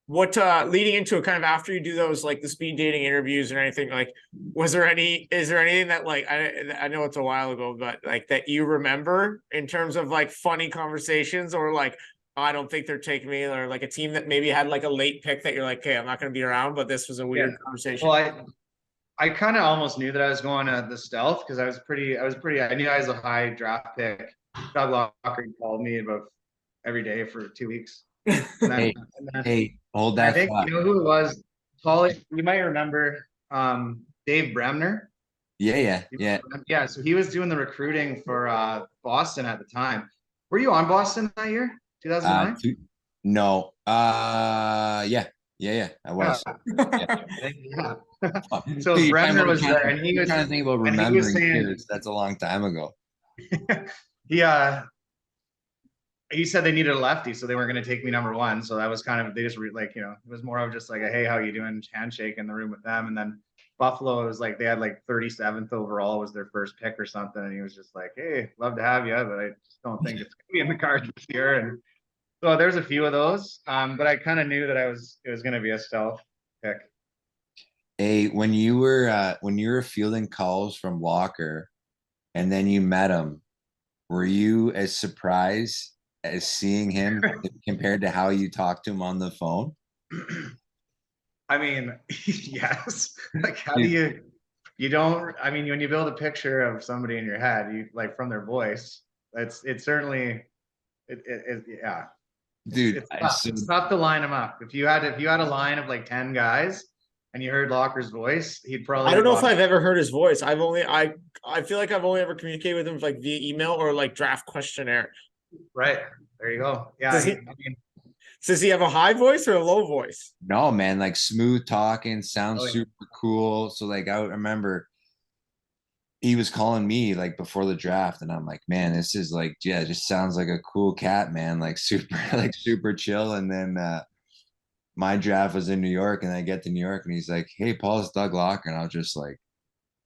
What leading into it, kind of after you do those like the speed dating interviews and anything, like is there anything that like I know it's a while ago, but like that you remember in terms of like funny conversations, or like I don't think they're taking me, or like a team that maybe had like a late pick that you're like, okay, I'm not going to be around, but this was a weird conversation. Well, I kind of almost knew that I was going to the stealth because I knew I was a high draft pick. Doug Locker called me about every day for 2 weeks. And then, Hey, hold I that think thought. you know who it was. Paulie, you might remember Dave Bremner. Yeah. So he was doing the recruiting for Boston at the time. Were you on Boston that year, 2009? No. Yeah. I was. Yeah. So Dude, Bremner was there, and he was trying to think about and he remembering was saying years. That's a long time ago. he said they needed a lefty, so they weren't going to take me number one. So that was kind of, they just like, it was more of just like a, hey, how you doing handshake in the room with them. And then Buffalo was like, they had like 37th overall was their first pick or something. And he was just like, hey, love to have you, but I just don't think it's going to be in the cards this year. And so there's a few of those. But I kind of knew that it was going to be a stealth pick. Hey, when you were fielding calls from Walker and then you met him, were you as surprised as seeing him compared to how you talked to him on the phone? I mean, yes. Like, how do you don't, I mean, when you build a picture of somebody in your head, you like from their voice, it's certainly, yeah. Dude, It's tough to line them up. If you had a line of like 10 guys and you heard Locker's voice, he'd probably. I don't know if I've ever heard his voice. I feel like I've only ever communicated with him like via email or like draft questionnaire. Right. There you go. Yeah. Does he have a high voice or a low voice? no, man, like smooth talking, sounds Oh, yeah. super cool. So like I remember he was calling me like before the draft, and I'm like, man, this is like, yeah, it just sounds like a cool cat, man, like super chill. And then my draft was in New York, and I get to New York, and he's like, hey, Paul's Doug Locker, and I was just like,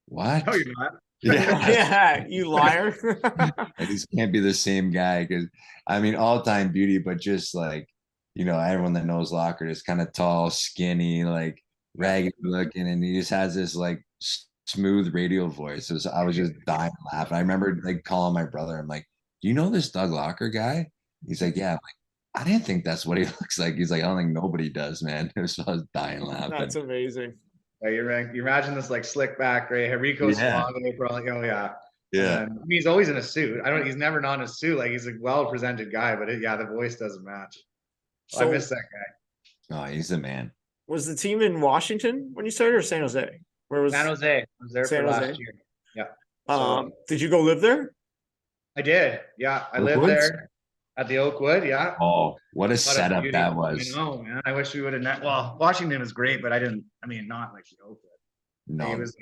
what? No, you're not. Yeah. Yeah, you liar. Like, this can't be the same guy, because I mean, all-time beauty, but just like, everyone that knows Locker is kind of tall, skinny, like ragged looking, and he just has this like smooth radio voice. I was just dying laughing. I remember like calling my brother. I'm like, "Do you know this Doug Locker guy?" He's like, "Yeah." I'm like, I didn't think that's what he looks like. He's like, "I don't think nobody does, man." I was dying laughing. That's amazing. Yeah, you imagine this like slick back, right? Rico Suave, probably. Oh yeah. Yeah. I mean, he's always in a suit. He's never not in a suit. Like, he's a well-presented guy, but the voice doesn't match. So I miss that guy. Oh, he's the man. was the team in Washington when you started, or San Jose? Where was San Jose. I was there San for Jose? last year. Yeah. Did you go live there? I did. Yeah. I lived Oakwoods? there at the Oakwood. Yeah. Oh, what a setup beauty. that was. I know, man. I wish we would have. Well, Washington was great, but not like the Oakwood. No, It was.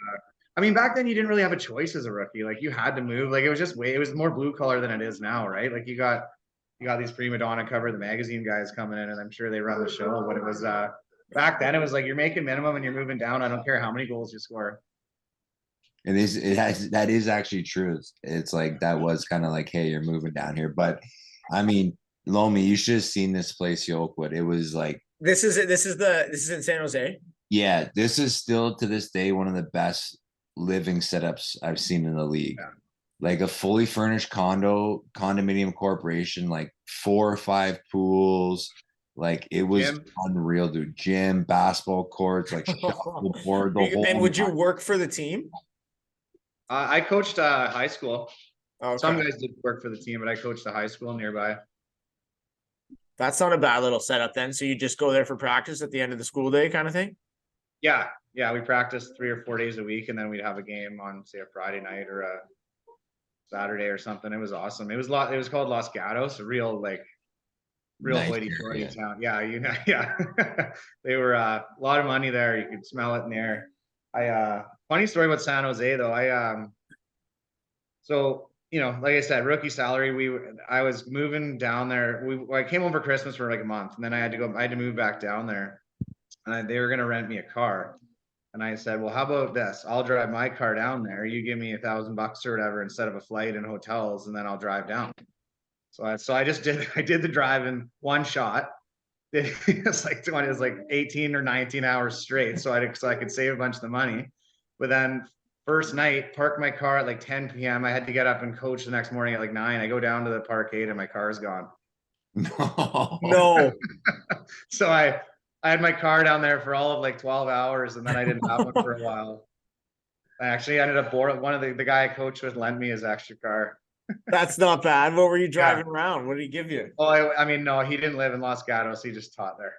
Back then you didn't really have a choice as a rookie. Like, you had to move. Like, it was more blue collar than it is now, right? Like, you got these prima donna cover the magazine guys coming in, and I'm sure they run the show. But it was back then it was like, you're making minimum and you're moving down. I don't care how many goals you score. that is actually true. It's like that was kind of like, hey, you're moving down here. But I mean, Lomi, you should have seen this place, Oakwood. It was like, This is in San Jose. yeah, this is still to this day one of the best living setups I've seen in the league. Yeah. Like a fully furnished condominium corporation, like 4 or 5 pools. Like, it was unreal, dude. Gym, basketball courts, like shuffleboard, the whole. And would you work for the team? I coached high school. Okay. Some guys did work for the team, but I coached the high school nearby. That's not a bad little setup then. So you just go there for practice at the end of the school day kind of thing? Yeah. Yeah. We practiced 3 or 4 days a week, and then we'd have a game on, say, a Friday night or a Saturday or something. It was awesome. It was called Los Gatos, a real Nice, hoity-toity town. Yeah. Yeah. They were a lot of money there. You could smell it in the air. Funny story about San Jose though. So, like I said, rookie salary, I was moving down there. I came over Christmas for like a month, and then I had to move back down there. and they were going to rent me a car. And I said, well, how about this? I'll drive my car down there. You give me $1,000 or whatever instead of a flight and hotels, and then I'll drive down. So I just did the drive in one shot. It's like 20, it was like 18 or 19 hours straight. So I could save a bunch of the money. But then first night, parked my car at like 10 p.m. I had to get up and coach the next morning at like 9. I go down to the parkade and my car is gone. No. So I had my car down there for all of like 12 hours, and then I didn't have one for a while. I actually ended up bored. One of the guy I coached with lent me his extra car. That's not bad. What were you driving around? What did he give you? Oh, I mean, no, he didn't live in Los Gatos. He just taught there.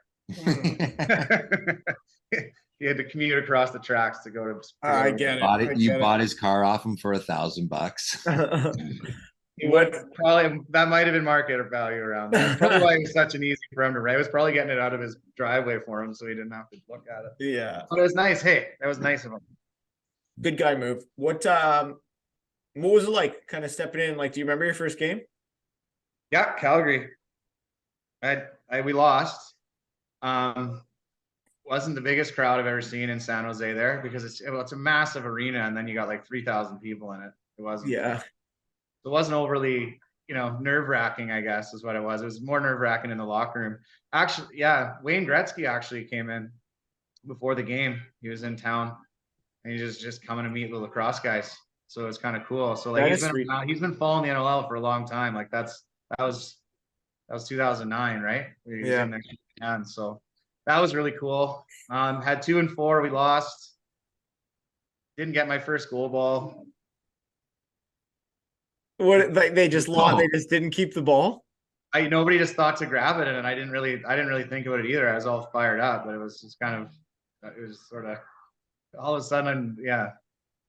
He had to commute across the tracks to go to. I get it. You bought his car off him for $1,000. He would probably, that might have been market value around that. That's probably why it was such an easy for him to write. It was probably getting it out of his driveway for him, so he didn't have to look at it. Yeah. But it was nice. Hey, that was nice of him. Good guy move. What was it like kind of stepping in? Like, do you remember your first game? Yeah, Calgary. We lost. Wasn't the biggest crowd I've ever seen in San Jose there, because it's a massive arena, and then you got like 3,000 people in it. It wasn't. Yeah. It wasn't overly, nerve-wracking, I guess, is what it was. It was more nerve-wracking in the locker room. Actually, yeah, Wayne Gretzky actually came in before the game. He was in town, and he was just coming to meet the lacrosse guys. So it was kind of cool. So like he's been following the NLL for a long time. Like that was 2009, right? Yeah. And so that was really cool. Had 2 and 4. We lost. Didn't get my first goal ball. What, they just lost? They just didn't keep the ball? Nobody just thought to grab it, and I didn't really think about it either. I was all fired up, but it was just it was sort of all of a sudden, yeah.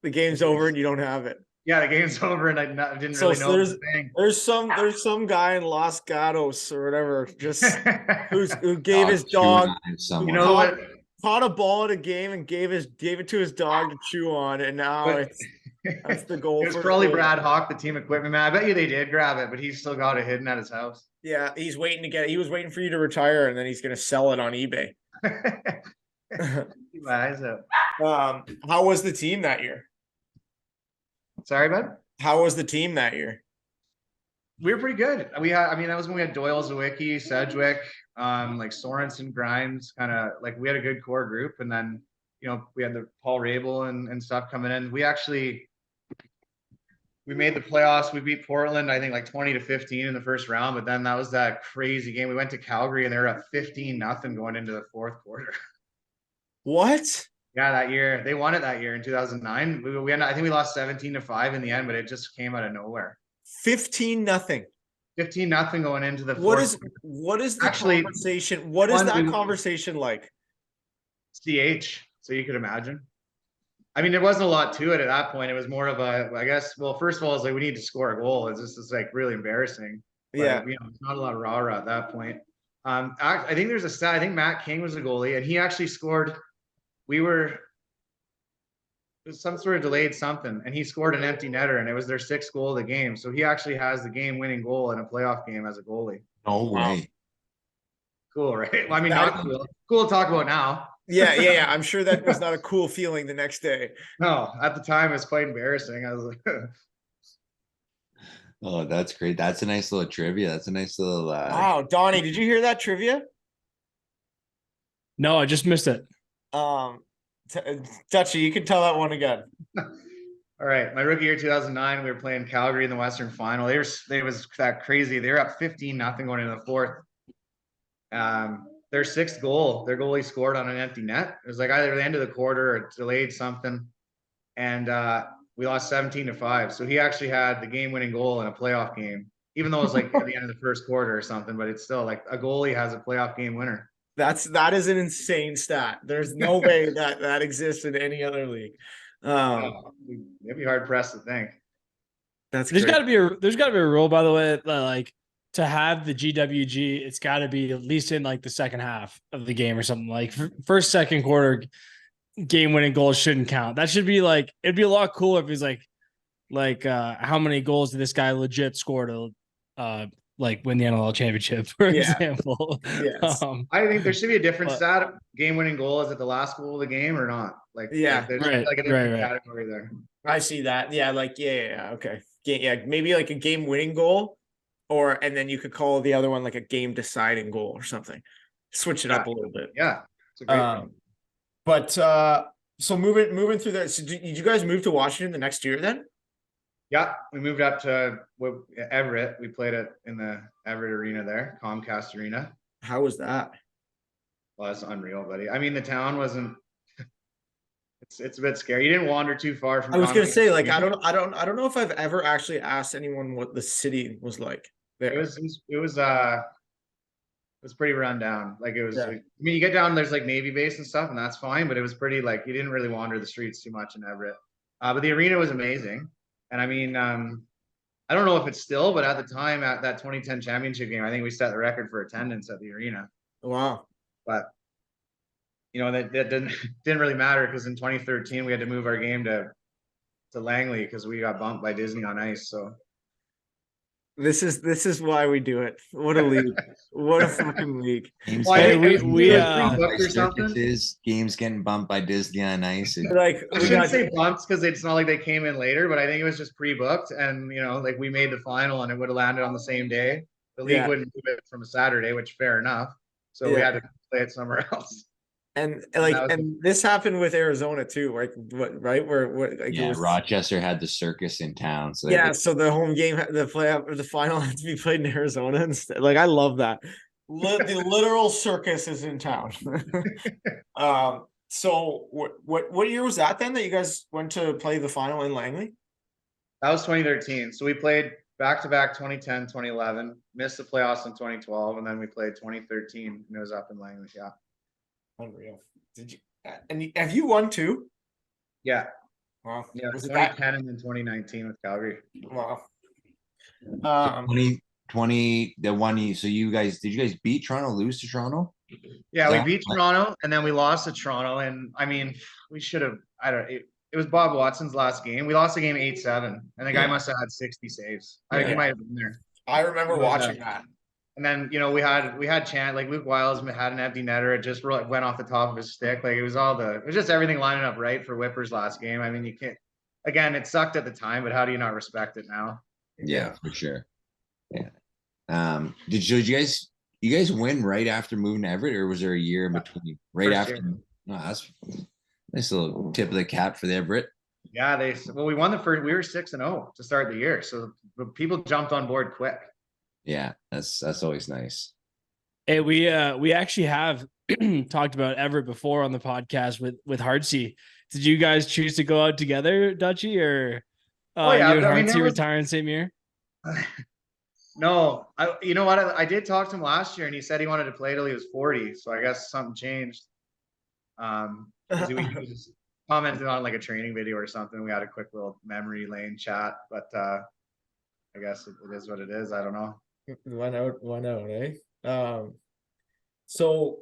The game's over and you don't have it. Yeah, the game's over, and I didn't really know. There's some guy in Los Gatos or whatever just who gave his dog, caught a ball at a game and gave it to his dog to chew on, and now that's the goal. It was probably Brad Hawk, the team equipment man. I bet you they did grab it, but he's still got it hidden at his house. Yeah, he's waiting to get it. He was waiting for you to retire, and then he's gonna sell it on eBay. Keep my eyes out. How was the team that year? Sorry, bud? How was the team that year? We were pretty good. That was when we had Doyle, Zawicki, Sedgwick, like Sorensen, Grimes, kind of like we had a good core group. And then, we had the Paul Rabel and stuff coming in. We made the playoffs. We beat Portland, I think like 20-15 in the first round, but then that was that crazy game. We went to Calgary and they were at 15-0 going into the fourth quarter. What? Yeah, that year. They won it that year in 2009. I think we lost 17-5 in the end, but it just came out of nowhere. 15-0. 15-0 going into the fourth. What is the conversation? What is that conversation like? CH, so you could imagine. I mean, there wasn't a lot to it at that point. It was more of I guess, well, first of all, it's like we need to score a goal. It's like really embarrassing. But, yeah. It's not a lot of rah-rah at that point. I think there's a stat. I think Matt King was the goalie, and he actually scored. It was some sort of delayed something, and he scored an empty netter, and it was their 6th goal of the game. So he actually has the game-winning goal in a playoff game as a goalie. No way. Cool, right? Well, I mean, not cool. Cool to talk about now. Yeah. I'm sure that was not a cool feeling the next day. No, at the time it was quite embarrassing. I was like, oh, that's great. That's a nice little trivia. That's a nice little. Wow, Donnie, did you hear that trivia? No, I just missed it. Dutchy, you can tell that one again. All right, my rookie year 2009, we were playing Calgary in the Western Final. It was that crazy. They were up 15-0 going into the fourth. Their 6th goal, their goalie scored on an empty net. It was like either the end of the quarter or delayed something, and we lost 17-5. So he actually had the game-winning goal in a playoff game, even though it was like at the end of the first quarter or something. But it's still like a goalie has a playoff game winner. That is an insane stat. There's no way that exists in any other league. It'd be hard pressed to think. There's got to be a rule, by the way, that like to have the GWG, it's got to be at least in like the second half of the game or something. Like first, second quarter game-winning goals shouldn't count. That should be like, it'd be a lot cooler if he's like how many goals did this guy legit score to like win the NLL championship, for Yeah. example. Yes. I think there should be a different But- stat. Game-winning goal is it the last goal of the game or not? Like, Yeah, there's right, like a different right. category there. I see that. Yeah, like okay. Yeah, maybe like a game winning goal, and then you could call the other one like a game deciding goal or something. Switch it up a little bit. Yeah, it's a great thing. But so moving through that. So did you guys move to Washington the next year then? Yeah, we moved up to Everett. We played it in the Everett Arena there, Comcast Arena. How was that? Well, that's unreal, buddy. I mean, the town wasn't. It's a bit scary. You didn't wander too far from. I was gonna Comcast say, like, Arena. I don't know if I've ever actually asked anyone what the city was like there. It was pretty run down. Like it was. Yeah. I mean, you get down, there's like Navy base and stuff, and that's fine. But it was pretty like you didn't really wander the streets too much in Everett. But the arena was amazing, and I mean, I don't know if it's still, but at the time at that 2010 championship game, I think we set the record for attendance at the arena. Wow. But you know that didn't really matter because in 2013 we had to move our game to Langley because we got bumped by Disney on ice. So This is why we do it. What a league. What a fucking league. Games Well, I getting think we, bumped pre-booked by or something. circuses, games getting bumped by Disney on ice. And Like I we shouldn't got say bumps because it's not like they came in later, but I think it was just pre-booked, and you know, like we made the final and it would have landed on the same day. The league Yeah. wouldn't move it from a Saturday, which fair enough. So we Yeah. had to play it somewhere else. and like that was- and this happened with Arizona too, like right where like yeah, it was, Rochester had the circus in town. So they yeah. had So the home game, the playoff or the final had to be played in Arizona instead. Like I love that. The literal circus is in town. So what year was that then that you guys went to play the final in Langley? That was 2013. So we played back-to-back 2010, 2011, missed the playoffs in 2012, and then we played 2013, and it was up in Langley. Yeah. Unreal. Did you and have you won too? Yeah. Wow. Yeah. Was it that? 2010 and then 2019 with Calgary. Wow. 2020, the one you, so you guys, did you guys beat Toronto, lose to Toronto? Yeah, we Yeah. beat Toronto and then we lost to Toronto. And I mean, we should have, it was Bob Watson's last game. We lost the game 8-7, and the guy Yeah. must have had 60 saves. I think he Yeah. might have been there. I remember Yeah. watching that. And then, you know, we had chant, like Luke Wiles had an empty netter. It just went off the top of his stick. Like it was just everything lining up right for Whipper's last game. I mean, you can't, again, it sucked at the time, but how do you not respect it now? Yeah, for sure. Yeah. Did you guys win right after moving to Everett, or was there a year in between? Right First after. year. No, that's nice little tip of the cap for the Everett. Yeah, we won the first, we were 6-0 to start the year. So people jumped on board quick. Yeah, that's always nice. Hey, we actually have talked about Everett before on the podcast with Hardsey. Did you guys choose to go out together, Dutchy, or Oh, yeah, you and I mean, Hardsey there was- retire in the same year? No, you know what? I did talk to him last year and he said he wanted to play till he was 40. So I guess something changed. 'Cause we just commented on like a training video or something. We had a quick little memory lane chat, but I guess it is what it is. I don't know. One out, eh? So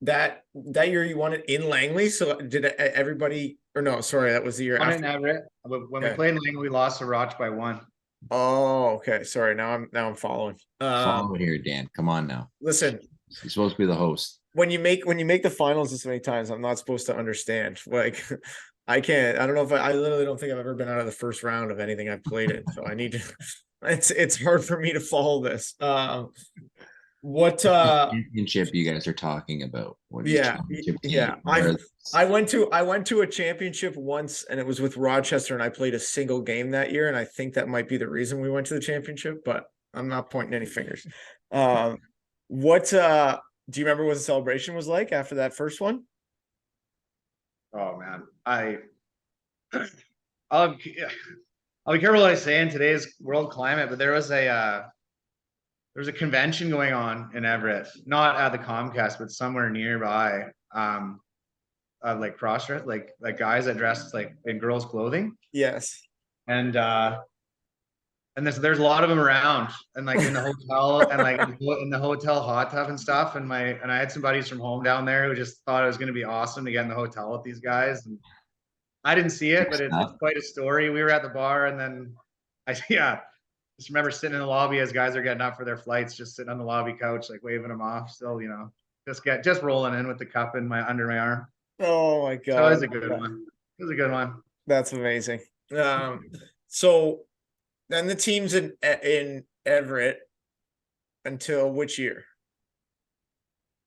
that year you won it in Langley. So did everybody? Or no, sorry, that was the year Won after. in Everett. When Okay. we played in Langley, we lost to Roch by 1. Oh, okay. Sorry. Now I'm following. Follow here, Dan. Come on now. Listen, You're supposed to be the host. when you make the finals this many times, I'm not supposed to understand. Like, I can't. I don't know if I literally don't think I've ever been out of the first round of anything I've played in. So I need to. It's hard for me to follow this. What? Championship you guys are talking about? What is Yeah, championship yeah. game? Or- I went to a championship once, and it was with Rochester, and I played a single game that year, and I think that might be the reason we went to the championship. But I'm not pointing any fingers. What? Do you remember what the celebration was like after that first one? Oh man, I'll be careful what I say in today's world climate, but there was a convention going on in Everett, not at the Comcast, but somewhere nearby. Like cross-dress, like guys that dressed like in girls' clothing, Yes. and there's a lot of them around, and like in the hotel, and like in the hotel hot tub and stuff. And I had some buddies from home down there who just thought it was going to be awesome to get in the hotel with these guys. And I didn't see it, but it's quite a story. We were at the bar, and then just remember sitting in the lobby as guys are getting up for their flights, just sitting on the lobby couch, like waving them off. Still, just rolling in with the cup under my arm. Oh my So it was god. a good one. It was a good one. That's amazing. So then the team's in Everett until which year?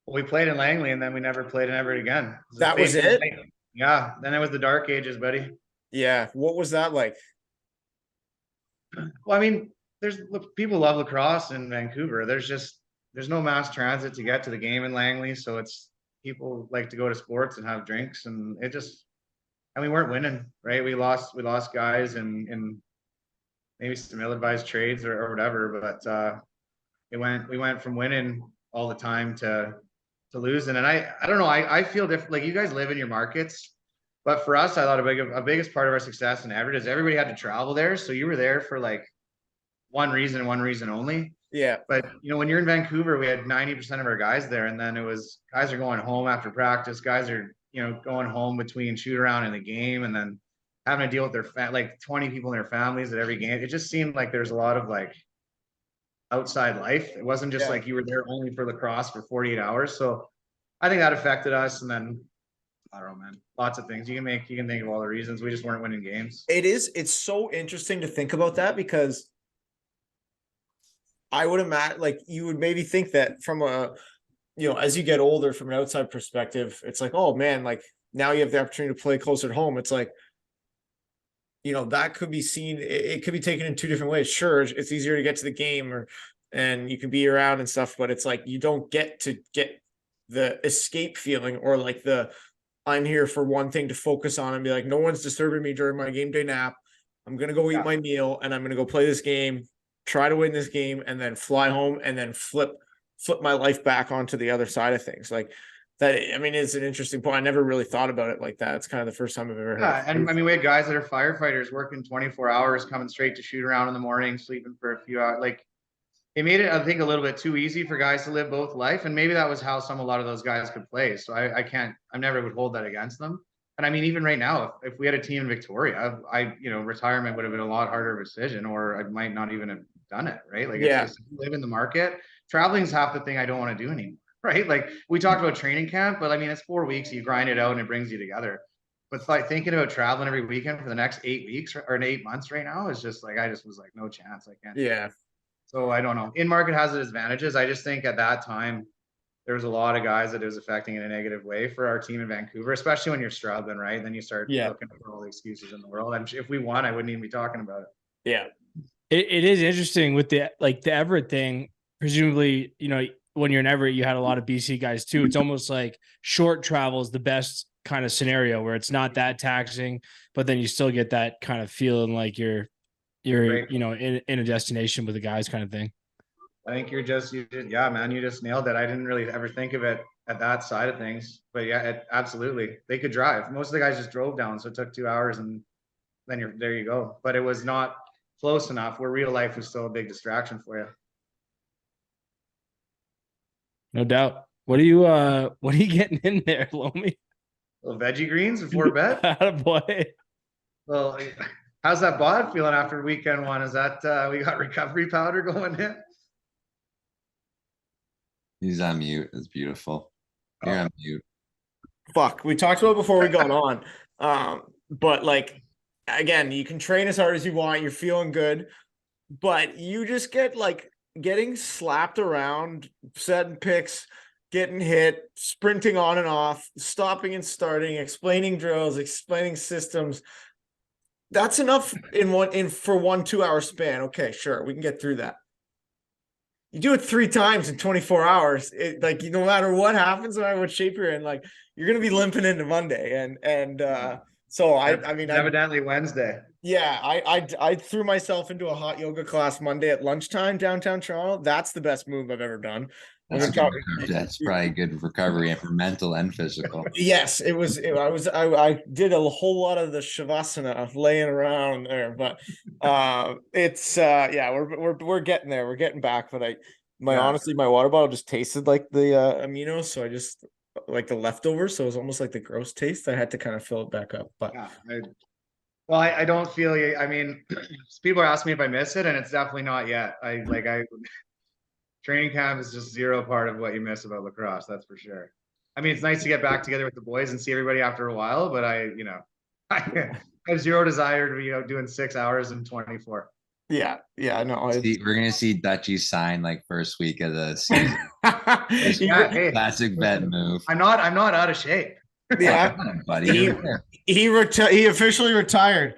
Well, we played in Langley, and then we never played in Everett again. That was it? Yeah. Then it was the dark ages, buddy. Yeah. What was that like? Well, I mean, people love lacrosse in Vancouver. There's no mass transit to get to the game in Langley, so it's people like to go to sports and have drinks, and we weren't winning, right? We lost guys in maybe some ill-advised trades or whatever, but we went from winning all the time to losing. And I don't know, I feel different. Like, you guys live in your markets, but for us, I thought a biggest part of our success in Everett is everybody had to travel there. So you were there for like one reason and one reason only. Yeah. But when you're in Vancouver, we had 90% of our guys there, and then it was guys are going home after practice, guys are going home between shoot around and the game, and then having to deal with their like 20 people in their families at every game. It just seemed like there's a lot of like outside life. It wasn't just like you were there only for lacrosse for 48 hours. So I think that affected us. And then I don't know, man, lots of things you can think of all the reasons. We just weren't winning games. It's so interesting to think about that, because I would imagine, like, you would maybe think that from as you get older, from an outside perspective, it's like, oh man, like now you have the opportunity to play closer to home. It's like, that could be seen. It could be taken in two different ways. Sure, it's easier to get to the game, and you can be around and stuff, but it's like you don't get the escape feeling, or like I'm here for one thing to focus on and be like, no one's disturbing me during my game day nap. I'm gonna go eat my meal, and I'm gonna go play this game, try to win this game, and then fly home, and then flip my life back onto the other side of things. Like that, I mean, it's an interesting point. I never really thought about it like that. It's kind of the first time I've ever heard. Yeah, and I mean, we had guys that are firefighters working 24 hours, coming straight to shoot around in the morning, sleeping for a few hours. Like, it made it, I think, a little bit too easy for guys to live both life, and maybe that was how a lot of those guys could play. So I never would hold that against them. And I mean, even right now, if we had a team in Victoria, retirement would have been a lot harder of a decision, or I might not even have done it, right? Like, it's just live in the market. Traveling is half the thing I don't want to do anymore, right? Like, we talked about training camp, but I mean, it's 4 weeks, you grind it out and it brings you together. But like thinking about traveling every weekend for the next 8 weeks or 8 months right now is just like, I just was like, no chance. I can't. Yeah. So I don't know. In market has its advantages. I just think at that time, there was a lot of guys that it was affecting in a negative way for our team in Vancouver, especially when you're struggling, right? Then you start looking for all the excuses in the world. If we won, I wouldn't even be talking about it. Yeah. It is interesting with the Everett thing. Presumably, when you're in Everett, you had a lot of BC guys too. It's almost like short travel is the best kind of scenario where it's not that taxing, but then you still get that kind of feeling like you're Right. in a destination with the guys kind of thing. I think you just nailed it. I didn't really ever think of it at that side of things, but yeah, absolutely. They could drive. Most of the guys just drove down, so it took 2 hours, and then there you go. But it was not close enough where real life was still a big distraction for you. No doubt. What are you getting in there, Lomi? Little veggie greens before bed. Attaboy. Well, how's that bod feeling after weekend one? Is that we got recovery powder going in? He's on mute. It's beautiful. You're on mute. Fuck. We talked about it before we got on. But like, again, you can train as hard as you want. You're feeling good, but you just get like getting slapped around, setting picks, getting hit, sprinting on and off, stopping and starting, explaining drills, explaining systems. That's enough for 1 2 hour span. Okay, sure, we can get through that. You do it 3 times in 24 hours. No matter what happens, no matter what shape you're in, like, you're gonna be limping into Monday. So I mean, evidently Wednesday. Yeah, I threw myself into a hot yoga class Monday at lunchtime downtown Toronto. That's the best move I've ever done. That's probably good recovery for mental and physical. Yes, it was. I did a whole lot of the shavasana laying around there, but we're getting there. We're getting back. But honestly, my water bottle just tasted like the aminos, so I just like the leftovers. So it was almost like the gross taste. I had to kind of fill it back up. But Well, I don't feel you. I mean, people are asking me if I miss it, and it's definitely not yet. Training camp is just zero part of what you miss about lacrosse. That's for sure. I mean, it's nice to get back together with the boys and see everybody after a while, but I have zero desire to be out doing 6 hours and 24. Yeah, no, it's We're gonna see Dutchy sign like first week of the season. Yeah, hey, Classic bet move. I'm not out of shape. yeah. Buddy. He officially retired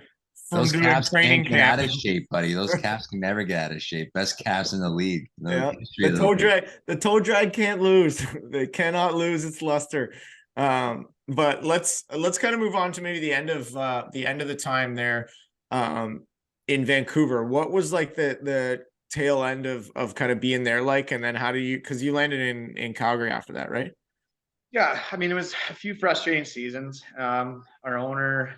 from Those doing calves training can't get out camp. of shape, buddy. Those calves can never get out of shape. Best calves in the league. Yeah. The toe drag can't lose. They cannot lose its luster. But let's kind of move on to maybe the end of the time there in Vancouver. What was like the tail end of kind of being there like, and then how do you, because you landed in Calgary after that, right? Yeah, I mean, it was a few frustrating seasons. Our owner,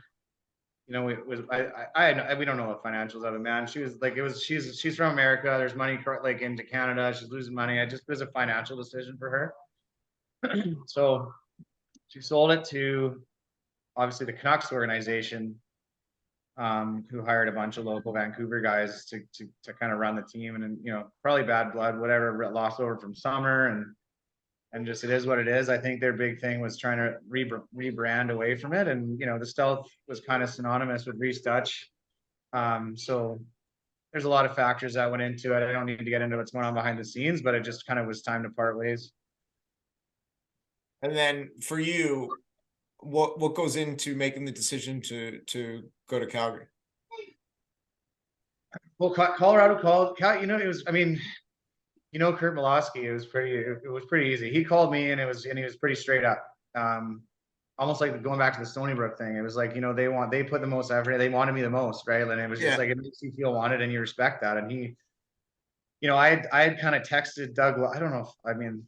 it was we don't know the financials of it, man. She was like, she's from America. There's money like into Canada. She's losing money. It was a financial decision for her. So she sold it to obviously the Canucks organization, who hired a bunch of local Vancouver guys to kind of run the team, and probably bad blood, whatever, lost over from summer, and just it is what it is. I think their big thing was trying to rebrand away from it, and the stealth was kind of synonymous with Rhys Duch. So there's a lot of factors that went into it. I don't need to get into what's going on behind the scenes, but it just kind of was time to part ways. And then for you, what goes into making the decision to go to Calgary? Well, Colorado called. It was. I mean, Kurt Milosky. It was pretty easy. He called me, and he was pretty straight up. Almost like going back to the Stony Brook thing. It was like, they put the most effort. They wanted me the most, right? And it was just like, it makes you feel wanted, and you respect that. And he, I had kind of texted Doug. I don't know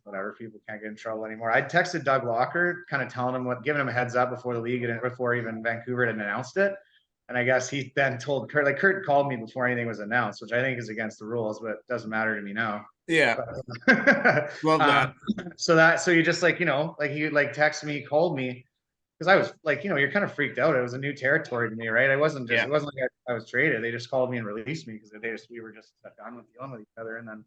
whatever, people can't get in trouble anymore. I texted Doug Walker, kind of telling him giving him a heads up before the league and before even Vancouver had announced it. And I guess he then told Kurt, like Kurt called me before anything was announced, which I think is against the rules, but it doesn't matter to me now. Yeah. Love that. So you just like, he like texted me, called me, because I was like, you're kind of freaked out. It was a new territory to me, right? It wasn't like I was traded. They just called me and released me because we were just done with dealing with each other. And then,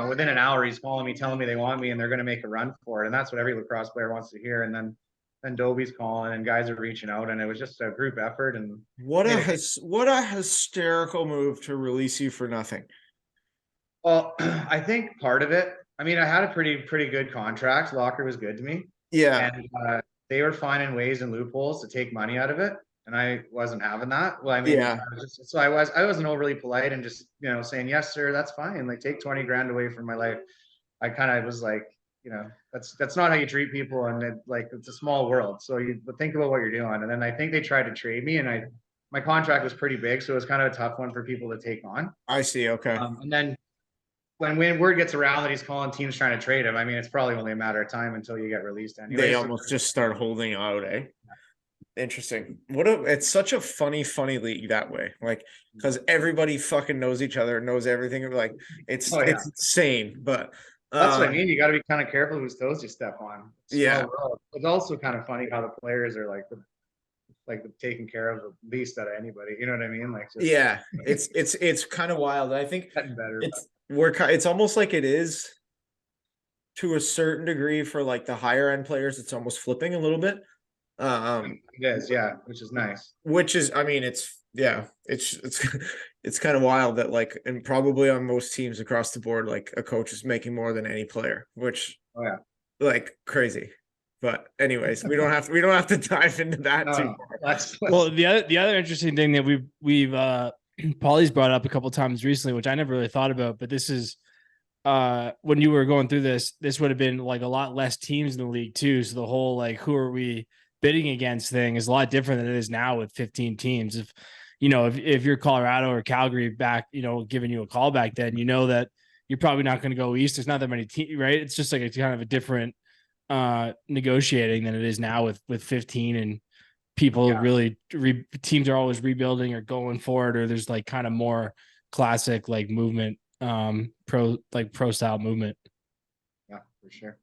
within an hour, he's calling me, telling me they want me and they're going to make a run for it. And that's what every lacrosse player wants to hear. And then Dobie's calling and guys are reaching out, and it was just a group effort. And what a hysterical move to release you for nothing. Well, I think part of it, I mean, I had a pretty good contract. Locker was good to me. Yeah. And they were finding ways and loopholes to take money out of it. And I wasn't having that. Well, I mean, yeah. I wasn't overly polite and just, saying, yes, sir, that's fine. Like, take 20 grand away from my life. I kind of was like, that's not how you treat people. And it's a small world. So you think about what you're doing. And then I think they tried to trade me, and my contract was pretty big. So it was kind of a tough one for people to take on. I see. Okay. And then when word gets around that he's calling teams trying to trade him, I mean, it's probably only a matter of time until you get released anyway. They almost just start holding out, eh? Interesting. It's such a funny league that way. Like, because everybody fucking knows each other, knows everything. Like, it's insane. But that's what I mean. You got to be kind of careful whose toes you step on. It's also kind of funny how the players are like taking care of the least out of anybody. You know what I mean? Like, it's kind of wild. I think getting better. It's almost like it is to a certain degree for like the higher end players. It's almost flipping a little bit. It is, yeah, which is nice. Which is, I mean, it's kind of wild that like, and probably on most teams across the board, like a coach is making more than any player, which like crazy. But anyways, we don't have to dive into that too far. Well, the other interesting thing that we've Paulie's brought up a couple times recently, which I never really thought about, but this is when you were going through this would have been like a lot less teams in the league too. So the whole like, who are we bidding against thing is a lot different than it is now with 15 teams. If you're Colorado or Calgary back, giving you a call back then, that you're probably not going to go east. There's not that many teams, right? It's just like a kind of a different negotiating than it is now with 15, and people really teams are always rebuilding or going for it, or there's like kind of more classic like movement, pro style movement. Yeah, for sure.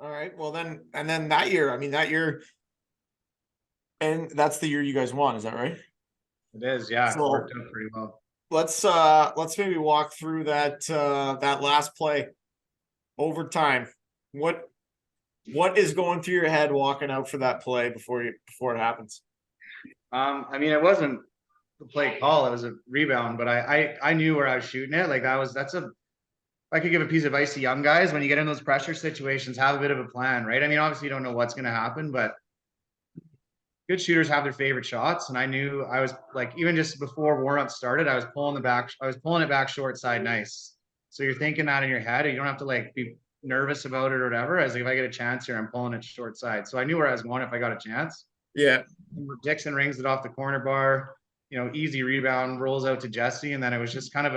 All right. Well then, and then that year, And that's the year you guys won, is that right? It is, yeah. It So- worked out pretty well. Let's maybe walk through that last play. Overtime. What is going through your head walking out for that play before it happens? I mean, it wasn't the play call, it was a rebound, but I knew where I was shooting it. Like if I could give a piece of advice to young guys, when you get in those pressure situations, have a bit of a plan, right? I mean, obviously you don't know what's going to happen, but good shooters have their favorite shots. And I knew I was like, even just before warm-up started, I was pulling it back short side nice. So you're thinking that in your head, you don't have to like be nervous about it or whatever. I was like, if I get a chance here, I'm pulling it short side. So I knew where I was going if I got a chance. Yeah. Dixon rings it off the corner bar, easy rebound, rolls out to Jesse. And then it was just kind of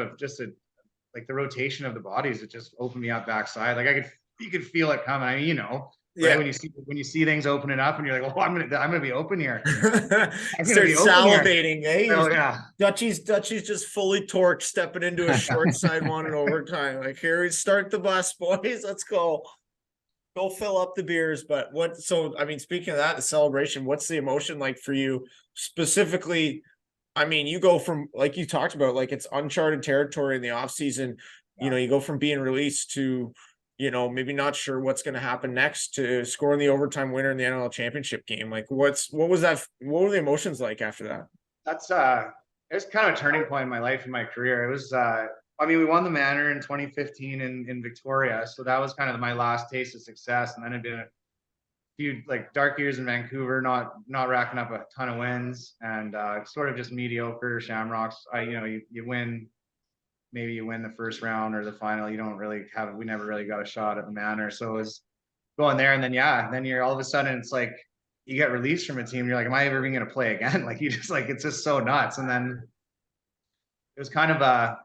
like the rotation of the bodies. It just opened me up backside. Like you could feel it coming. I mean, Yeah. right? When you see things opening up and you're like, oh, I'm gonna be open here. Start salivating, eh? Oh yeah. Dutchie's just fully torqued, stepping into a short side one in overtime. Like, here we start the bus, boys. Let's go. Go fill up the beers. But speaking of that, the celebration, what's the emotion like for you specifically? I mean, you go from, like you talked about, like it's uncharted territory in the off season. You go from being released to, maybe not sure what's going to happen next to scoring the overtime winner in the NLL championship game. Like what were the emotions like after that? That's it was kind of a turning point in my life and my career. It was we won the Manor in 2015 in Victoria. So that was kind of my last taste of success. And then it'd been a few like dark years in Vancouver, not racking up a ton of wins and sort of just mediocre Shamrocks. You win. Maybe you win the first round or the final. You don't really we never really got a shot at the Manor. So it was going there. And then you're all of a sudden, it's like you get released from a team. You're like, am I ever even going to play again? Like it's just so nuts. And then it was kind of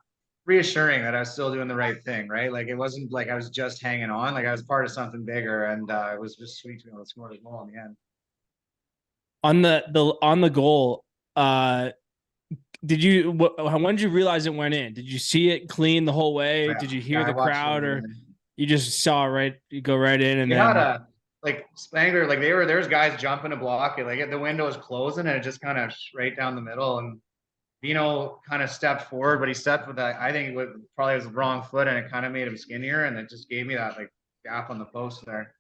reassuring that I was still doing the right thing, right? Like it wasn't like I was just hanging on. Like I was part of something bigger, and it was just sweet to be able to score the goal in the end. On the goal, when did you realize it went in? Did you see it clean the whole way? Yeah. Did you hear I the watched crowd, it, or man. you just saw it go right in? And We then had like Spangler, like there's guys jumping to block it. Like the window was closing and it just kind of right down the middle. And Vino kind of stepped forward, but he stepped with that. I think it probably was the wrong foot, and it kind of made him skinnier, and it just gave me that like gap on the post there.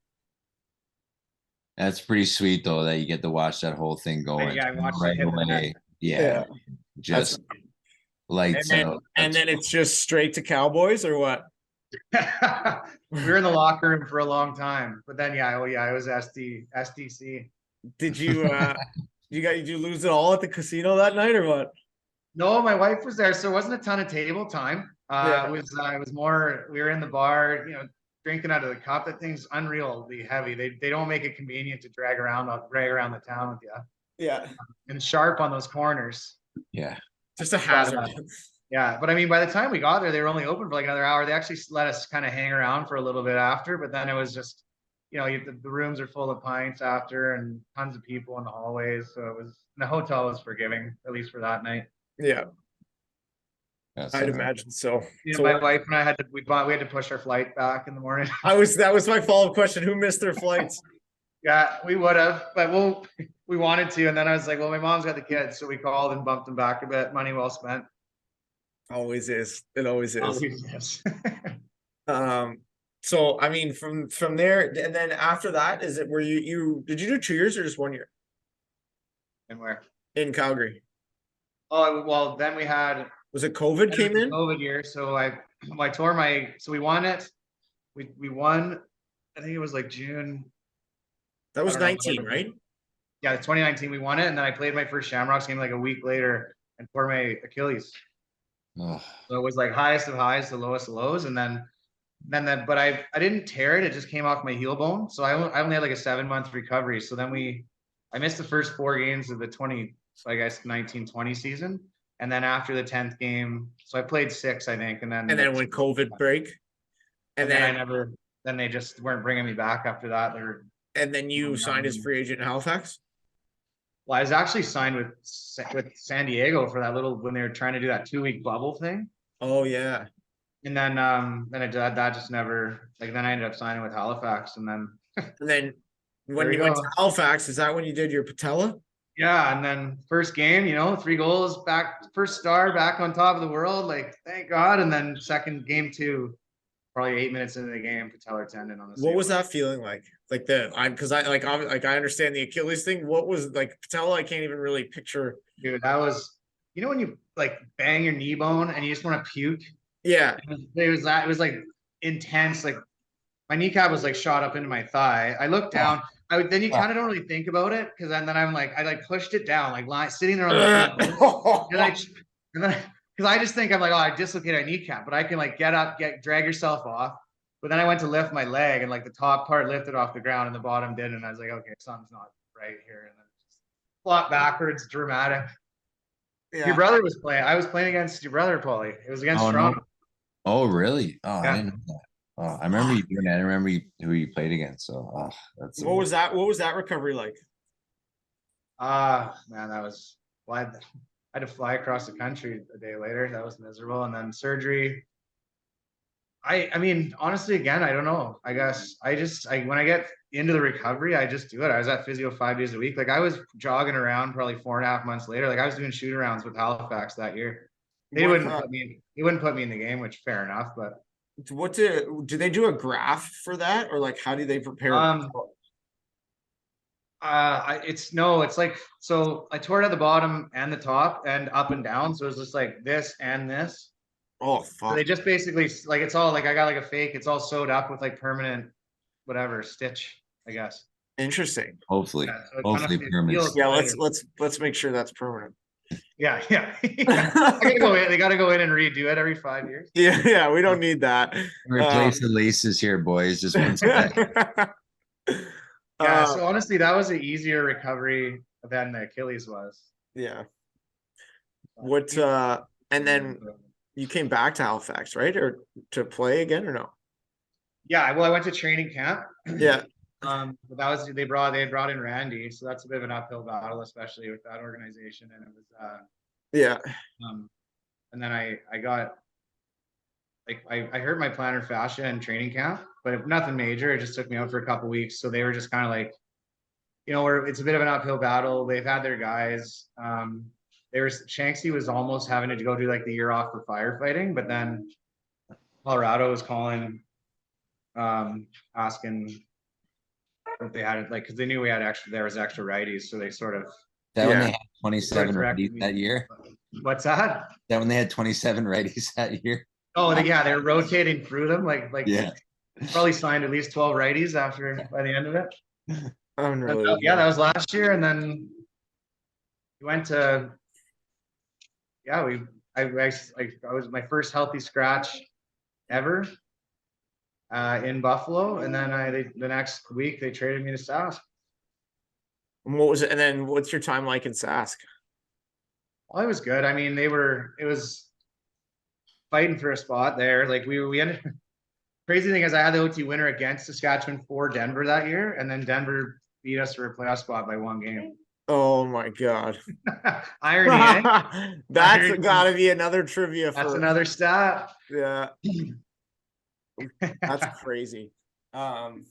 That's pretty sweet though that you get to watch that whole thing going Yeah, I watched it right hit the net. away. Yeah, just lights out. And then it's just straight to Cowboys or what? We were in the locker room for a long time, but then it was SDC. Did you did you lose it all at the casino that night or what? No, my wife was there, so it wasn't a ton of table time. It was more, we were in the bar, drinking out of the cup. That thing's unreally heavy. They don't make it convenient to drag around the town with you. Yeah. And sharp on those corners. Yeah. Just a hazard. Yeah, but I mean, by the time we got there, they were only open for like another hour. They actually let us kind of hang around for a little bit after, but then it was just, the rooms are full of pints after and tons of people in the hallways. So the hotel was forgiving, at least for that night. Yeah. That's I'd imagine so. My wife and I had to push our flight back in the morning. That was my follow-up question. Who missed their flights? Yeah, we would have, but we wanted to. And then I was like, well, my mom's got the kids. So we called and bumped them back a bit. Money well spent. Always is. It always is. Always is. So I mean, from there, and then after that, is it where you did you do 2 years or just 1 year? And where? In Calgary. Oh, well, then we had. Was it COVID came in? COVID year. So so we won it. We won, I think it was like June. That was 19, right? Yeah, 2019 we won it, and then I played my first Shamrocks game like a week later and tore my Achilles. Ugh. So it was like highest of highs to lowest of lows, and then but I didn't tear it. It just came off my heel bone. So I only had like a 7-month recovery. So then I missed the first 4 games of the 19-20 season. And then after the 10th game, so I played 6, I think. And then when COVID break. And then they just weren't bringing me back after that. And then you signed as free agent in Halifax? Well, I was actually signed with San Diego for that when they were trying to do that 2-week bubble thing. Oh yeah. And then that just never, like, then I ended up signing with Halifax, and then when you went to Halifax, is that when you did your patella? Yeah, and then first game, 3 goals, first star, back on top of the world, like thank God. And then second game 2, probably 8 minutes into the game, patellar tendon on the. What was that feeling like? Like because I I understand the Achilles thing. What was like patella? I can't even really picture. Dude, that was, when you like bang your knee bone and you just want to puke. Yeah. It was like intense. Like my kneecap was like shot up into my thigh. I looked down. Then you kind of don't really think about it because then I'm like, I like pushed it down, like sitting there on the floor. And then because I just think I'm like, oh, I dislocated my kneecap, but I can like get up, drag yourself off. But then I went to lift my leg and like the top part lifted off the ground and the bottom didn't. And I was like, okay, something's not right here. And then just flop backwards, dramatic. Yeah. Your brother was playing. I was playing against your brother, Paulie. It was against Toronto. No. Oh, really? Oh, Yeah. I didn't know that. Oh, I remember you doing that. I remember who you played against. So, that's What was that? What was that recovery like? Man, that was. Well, I had to fly across the country a day later. That was miserable. And then surgery. I mean, honestly, again, I don't know. I guess when I get into the recovery, I just do it. I was at physio 5 days a week. Like I was jogging around probably 4.5 months later. Like I was doing shoot arounds with Halifax that year. They wouldn't put me in the game, which fair enough. But do they do a graph for that, or like how do they prepare? It's like, so I tore it at the bottom and the top and up and down. So it was just like this and this. Oh So fuck! they just basically like it's all like I got like a fake. It's all sewed up with like permanent, whatever stitch, I guess. Interesting. hopefully, Yeah, so hopefully permanent. Yeah, let's make sure that's permanent. Yeah. I gotta go in. They gotta go in and redo it every 5 years. Yeah, we don't need that. Replace the laces here, boys. Just one second. Yeah. So honestly, that was an easier recovery than the Achilles was. Yeah. And then you came back to Halifax, right? Or to play again or no? Yeah, well, I went to training camp. Yeah. But they had brought in Randy, so that's a bit of an uphill battle, especially with that organization. And it was Yeah. And then I got like I hurt my plantar fascia in training camp, but nothing major. It just took me out for a couple weeks. So they were just kind of like, it's a bit of an uphill battle. They've had their guys. Shanksy was almost having to go do like the year off for firefighting, but then Colorado was calling, asking if they had it, like, because they knew there was extra righties, so they sort of. That when they had 27 righties that year. What's that? That when they had 27 righties that year. Oh, they're rotating through them, like yeah. Probably signed at least 12 righties by the end of it. Unreal. Yeah, that was last year, and then we went to. Yeah, I was my first healthy scratch ever in Buffalo, and then the next week they traded me to Sask. And what was it? And then what's your time like in Sask? Well, it was good. I mean, it was fighting for a spot there. Like we ended. Crazy thing is, I had the OT winner against Saskatchewan for Denver that year, and then Denver beat us for a playoff spot by 1 game. Oh my god! Irony. Eh? That's got to be another trivia. That's another stat. Yeah, that's crazy. But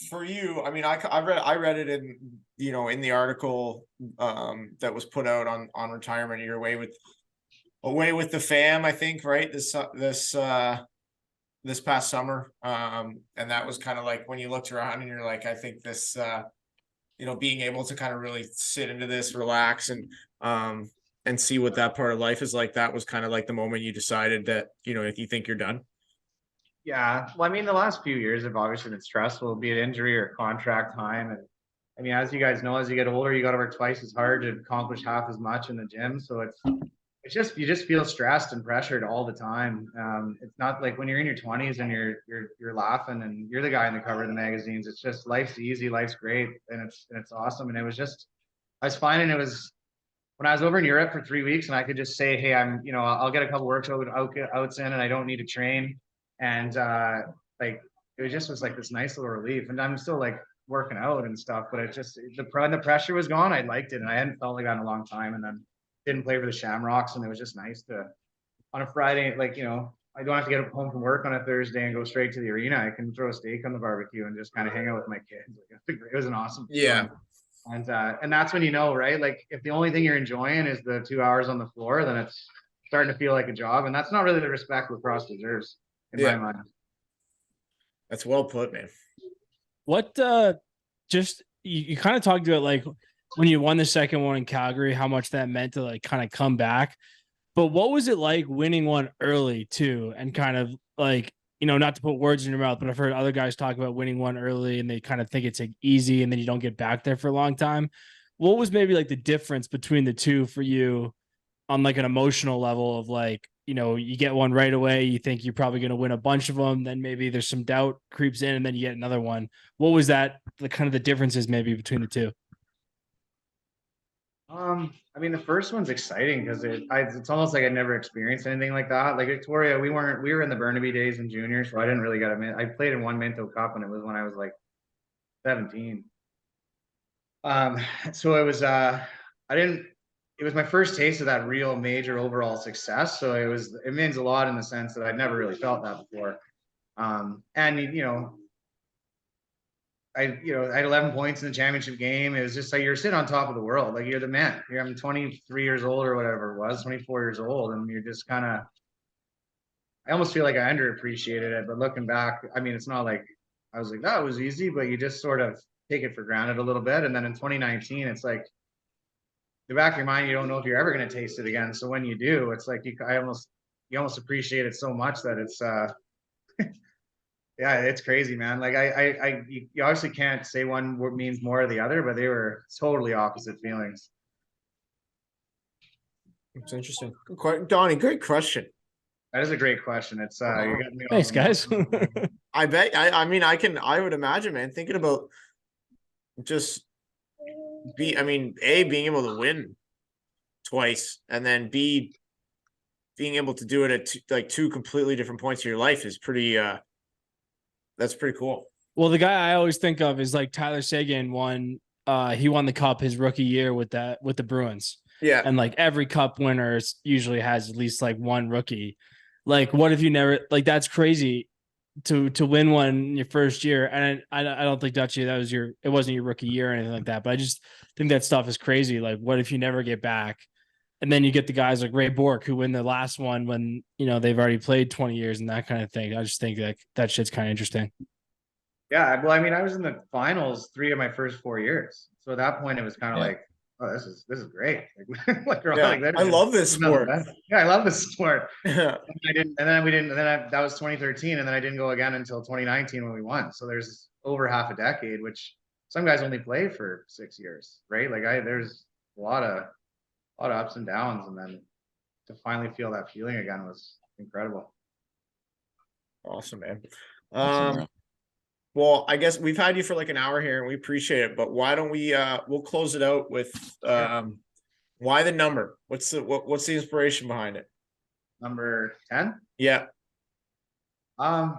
for you, I mean, I read it in in the article that was put out on retirement. You're away with the fam, I think, right? This past summer, and that was kind of like when you looked around and you're like, I think this. Being able to kind of really sit into this, relax, and see what that part of life is like. That was kind of like the moment you decided that, if you think you're done. Yeah. Well, I mean, the last few years have obviously been stressful, be it injury or contract time. And I mean, as you guys know, as you get older, you got to work twice as hard to accomplish half as much in the gym. So you just feel stressed and pressured all the time. It's not like when you're in your 20s and you're laughing and you're the guy in the cover of the magazines. It's just life's easy, life's great, and it's awesome. And it was just, I was finding it was when I was over in Europe for 3 weeks and I could just say, hey, I'll get a couple outs in and I don't need to train. And like it was like this nice little relief. And I'm still like working out and stuff, but it just the pressure was gone. I liked it, and I hadn't felt like that in a long time. And then didn't play for the Shamrocks, and it was just nice to on a Friday, like I don't have to get home from work on a Thursday and go straight to the arena. I can throw a steak on the barbecue and just kind of hang out with my kids. Like, it was an awesome yeah fun. And that's when you know, right? Like if the only thing you're enjoying is the 2 hours on the floor, then it's starting to feel like a job. And that's not really the respect lacrosse deserves, in my Yeah. mind. That's well put, man. What just you kind of talked about like when you won the second one in Calgary, how much that meant to like kind of come back. But what was it like winning one early too? And kind of like, not to put words in your mouth, but I've heard other guys talk about winning one early and they kind of think it's like easy and then you don't get back there for a long time. What was maybe like the difference between the two for you on like an emotional level of like, you get one right away, you think you're probably going to win a bunch of them, then maybe there's some doubt creeps in and then you get another one. What was that, the kind of the differences maybe between the two? I mean, the first one's exciting because it's almost like I'd never experienced anything like that. Like Victoria, we were in the Burnaby days in junior, so I didn't really get a minute. I played in one Minto Cup and it was when I was like 17. So it was it was my first taste of that real major overall success. So it means a lot in the sense that I'd never really felt that before. And I had 11 points in the championship game. It was just like you're sitting on top of the world. Like you're the man. I'm 23 years old or whatever it was, 24 years old. And you're just kind of, I almost feel like I underappreciated it. But looking back, I mean, it's not like I was like, that was easy, but you just sort of take it for granted a little bit. And then in 2019, it's like, the back of your mind, you don't know if you're ever going to taste it again. So when you do, it's like you almost appreciate it so much that it's yeah, it's crazy, man. Like you obviously can't say one means more or the other, but they were totally opposite feelings. It's interesting. Donnie, great question. That is a great question. It's you're getting me Thanks, guys. I bet. I mean, I would imagine, man. Thinking about just being able to win twice, and then B, being able to do it at two completely different points in your life is pretty. That's pretty cool. Well, the guy I always think of is like Tyler Seguin won. He won the cup his rookie year with the Bruins. Yeah, and like every cup winner usually has at least like one rookie. Like, what if you never like? That's crazy to win one in your first year. And I don't think Dutchy it wasn't your rookie year or anything like that. But I just think that stuff is crazy. Like, what if you never get back? And then you get the guys like Ray Bork who win the last one when they've already played 20 years and that kind of thing. I just think that shit's kind of interesting. Yeah, well, I mean, I was in the finals 3 of my first 4 years, so at that point it was kind of like, oh, this is great. I love this sport. Yeah, I love this sport. Yeah. That was 2013, and then I didn't go again until 2019 when we won. So there's over half a decade, which some guys only play for 6 years, right? Like there's a lot of ups and downs, and then to finally feel that feeling again was incredible. Awesome, man. Well, I guess we've had you for like an hour here and we appreciate it, but why don't we'll close it out with why the number? What's the inspiration behind it? Number 10? Yeah. I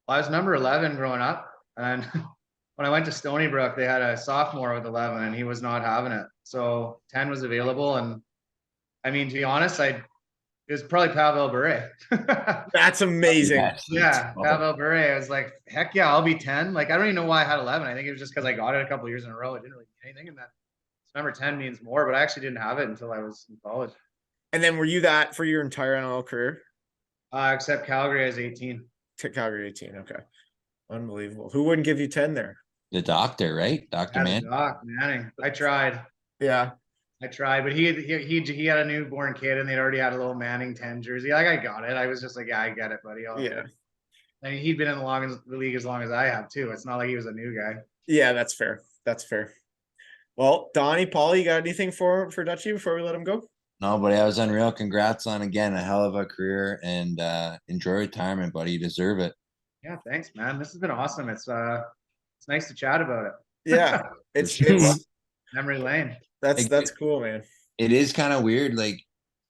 was number 11 growing up, and when I went to Stony Brook, they had a sophomore with 11 and he was not having it. So 10 was available. And I mean, to be honest, it was probably Pavel Bure. That's amazing. Yeah, Pavel Bure. I was like, heck yeah, I'll be 10. Like, I don't even know why I had 11. I think it was just because I got it a couple of years in a row. It didn't really mean anything. And that number 10 means more, but I actually didn't have it until I was in college. And then were you that for your entire NL career? Except Calgary, I was 18. Calgary 18. Okay. Unbelievable. Who wouldn't give you 10 there? The doctor, right? Dr. Manning. Doc Manning. I tried. Yeah. I tried, but he had a newborn kid and they'd already had a little Manning 10 jersey. Like, I got it. I was just like, yeah, I get it, buddy. Yeah. I mean, he'd been in the league as long as I have too. It's not like he was a new guy. Yeah, that's fair. That's fair. Well, Donnie, Paul, you got anything for Dutchy before we let him go? No, but that was unreal. Congrats on, again, a hell of a career, and enjoy retirement, buddy. You deserve it. Yeah, thanks, man. This has been awesome. It's nice to chat about it. Yeah, it's memory lane. That's cool, man. It is kind of weird. Like,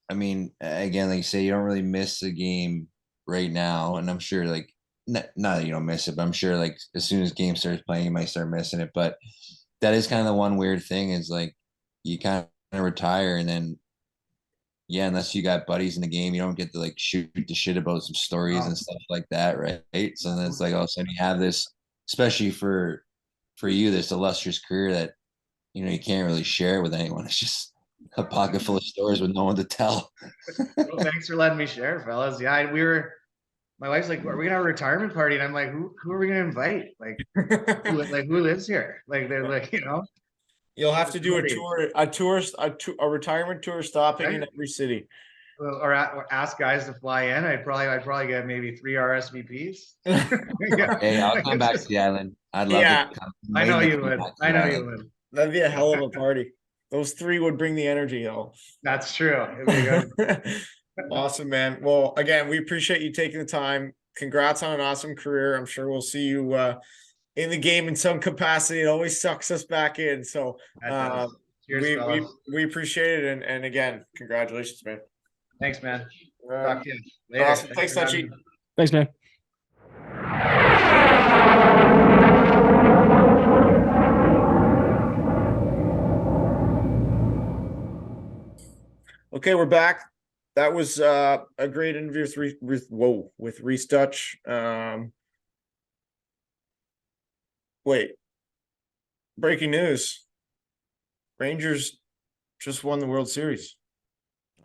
I mean, again, like you say, you don't really miss the game right now, and I'm sure, like, not that you don't miss it, but I'm sure, like, as soon as game starts playing, you might start missing it. But that is kind of the one weird thing is, like, you kind of retire, and then, yeah, unless you got buddies in the game, you don't get to, like, shoot the shit about some stories and stuff like that, right? So then it's like all of a sudden you have this, especially for you, this illustrious career that you can't really share it with anyone. It's just a pocket full of stories with no one to tell. Well, thanks for letting me share, fellas. Yeah, my wife's like, are we gonna have a retirement party? And I'm like, who are we gonna invite? Like who lives here? Like, they're like, You'll have to do a Somebody. tour, a retirement tour stopping in Right? every city. Or ask guys to fly in. I'd probably get maybe 3 RSVPs. Yeah. Hey, I'll Like, come it's back just- to the island. I'd love Yeah. to come. I know Waiting to you come would. back to I the know you island. would. That'd be a hell of a party. Those three would bring the energy, though. That's true. It'd be good. Awesome, man. Well, again, we appreciate you taking the time. Congrats on an awesome career. I'm sure we'll see you in the game in some capacity. It always sucks us back in. So That does. Cheers, we fellas. we appreciate it. And again, congratulations, man. Thanks, man. All right. Talk to you later. Awesome. Thanks, for having Touchy. me. Thanks, man. Okay, we're back. That was a great interview with Rhys Duch. Wait, breaking news. Rangers just won the World Series.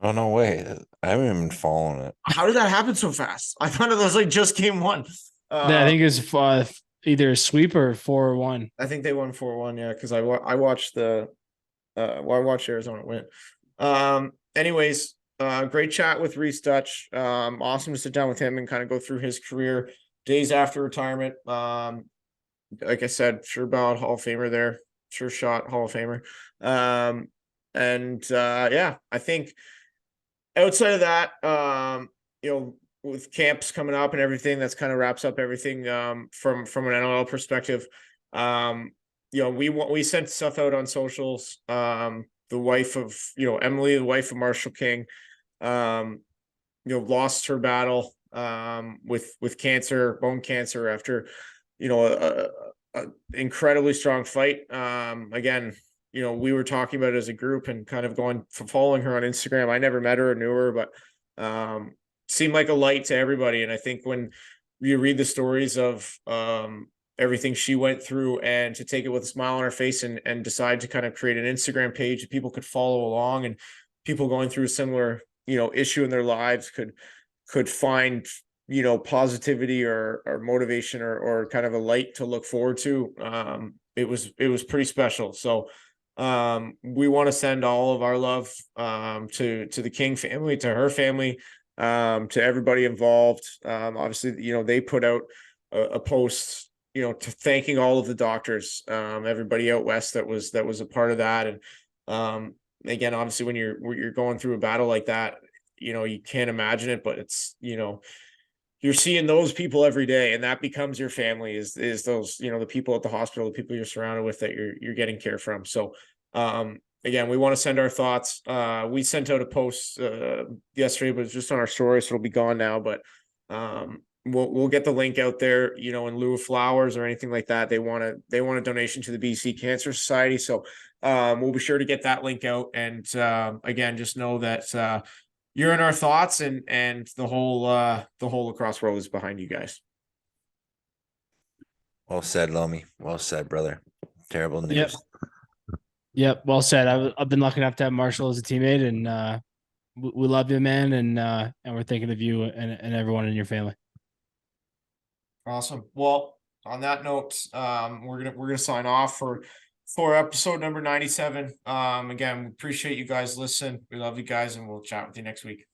Oh no way! I haven't even been following it. How did that happen so fast? I thought it was like just game one. I think it's either a sweep or 4-1. I think they won 4-1. Yeah, because I watched the I watched Arizona win. Anyways, great chat with Rhys Duch. Awesome to sit down with him and kind of go through his career days after retirement. Like I said, sure ballot Hall of Famer there, sure shot Hall of Famer. Yeah, I think outside of that, with camps coming up and everything, that's kind of wraps up everything from an NLL perspective. We sent stuff out on socials. The wife of Emily, the wife of Marshall King, lost her battle with cancer, bone cancer, after a incredibly strong fight. Again, we were talking about it as a group and kind of following her on Instagram. I never met her or knew her, but seemed like a light to everybody. And I think when you read the stories of everything she went through, and to take it with a smile on her face and decide to kind of create an Instagram page that people could follow along, and people going through a similar issue in their lives could find positivity or motivation or kind of a light to look forward to. It was pretty special. So we want to send all of our love to the King family, to her family, to everybody involved. Obviously, they put out a post, to thanking all of the doctors, everybody out west that was a part of that. And again, obviously when you're going through a battle like that, you can't imagine it, but it's, you're seeing those people every day, and that becomes your family, is those, the people at the hospital, the people you're surrounded with, that you're getting care from. So again, we want to send our thoughts. We sent out a post yesterday, but it's just on our story, so it'll be gone now, but we'll get the link out there, in lieu of flowers or anything like that. They want a donation to the BC Cancer Society. So we'll be sure to get that link out. And again, just know that you're in our thoughts, and the whole lacrosse world is behind you guys. Well said, Lomi. Well said, brother. Terrible news. Yep. Well said. I've been lucky enough to have Marshall as a teammate, and we love you, man. And we're thinking of you and everyone in your family. Awesome. Well, on that note, we're gonna sign off for episode number 97. Again, we appreciate you guys listening. We love you guys, and we'll chat with you next week.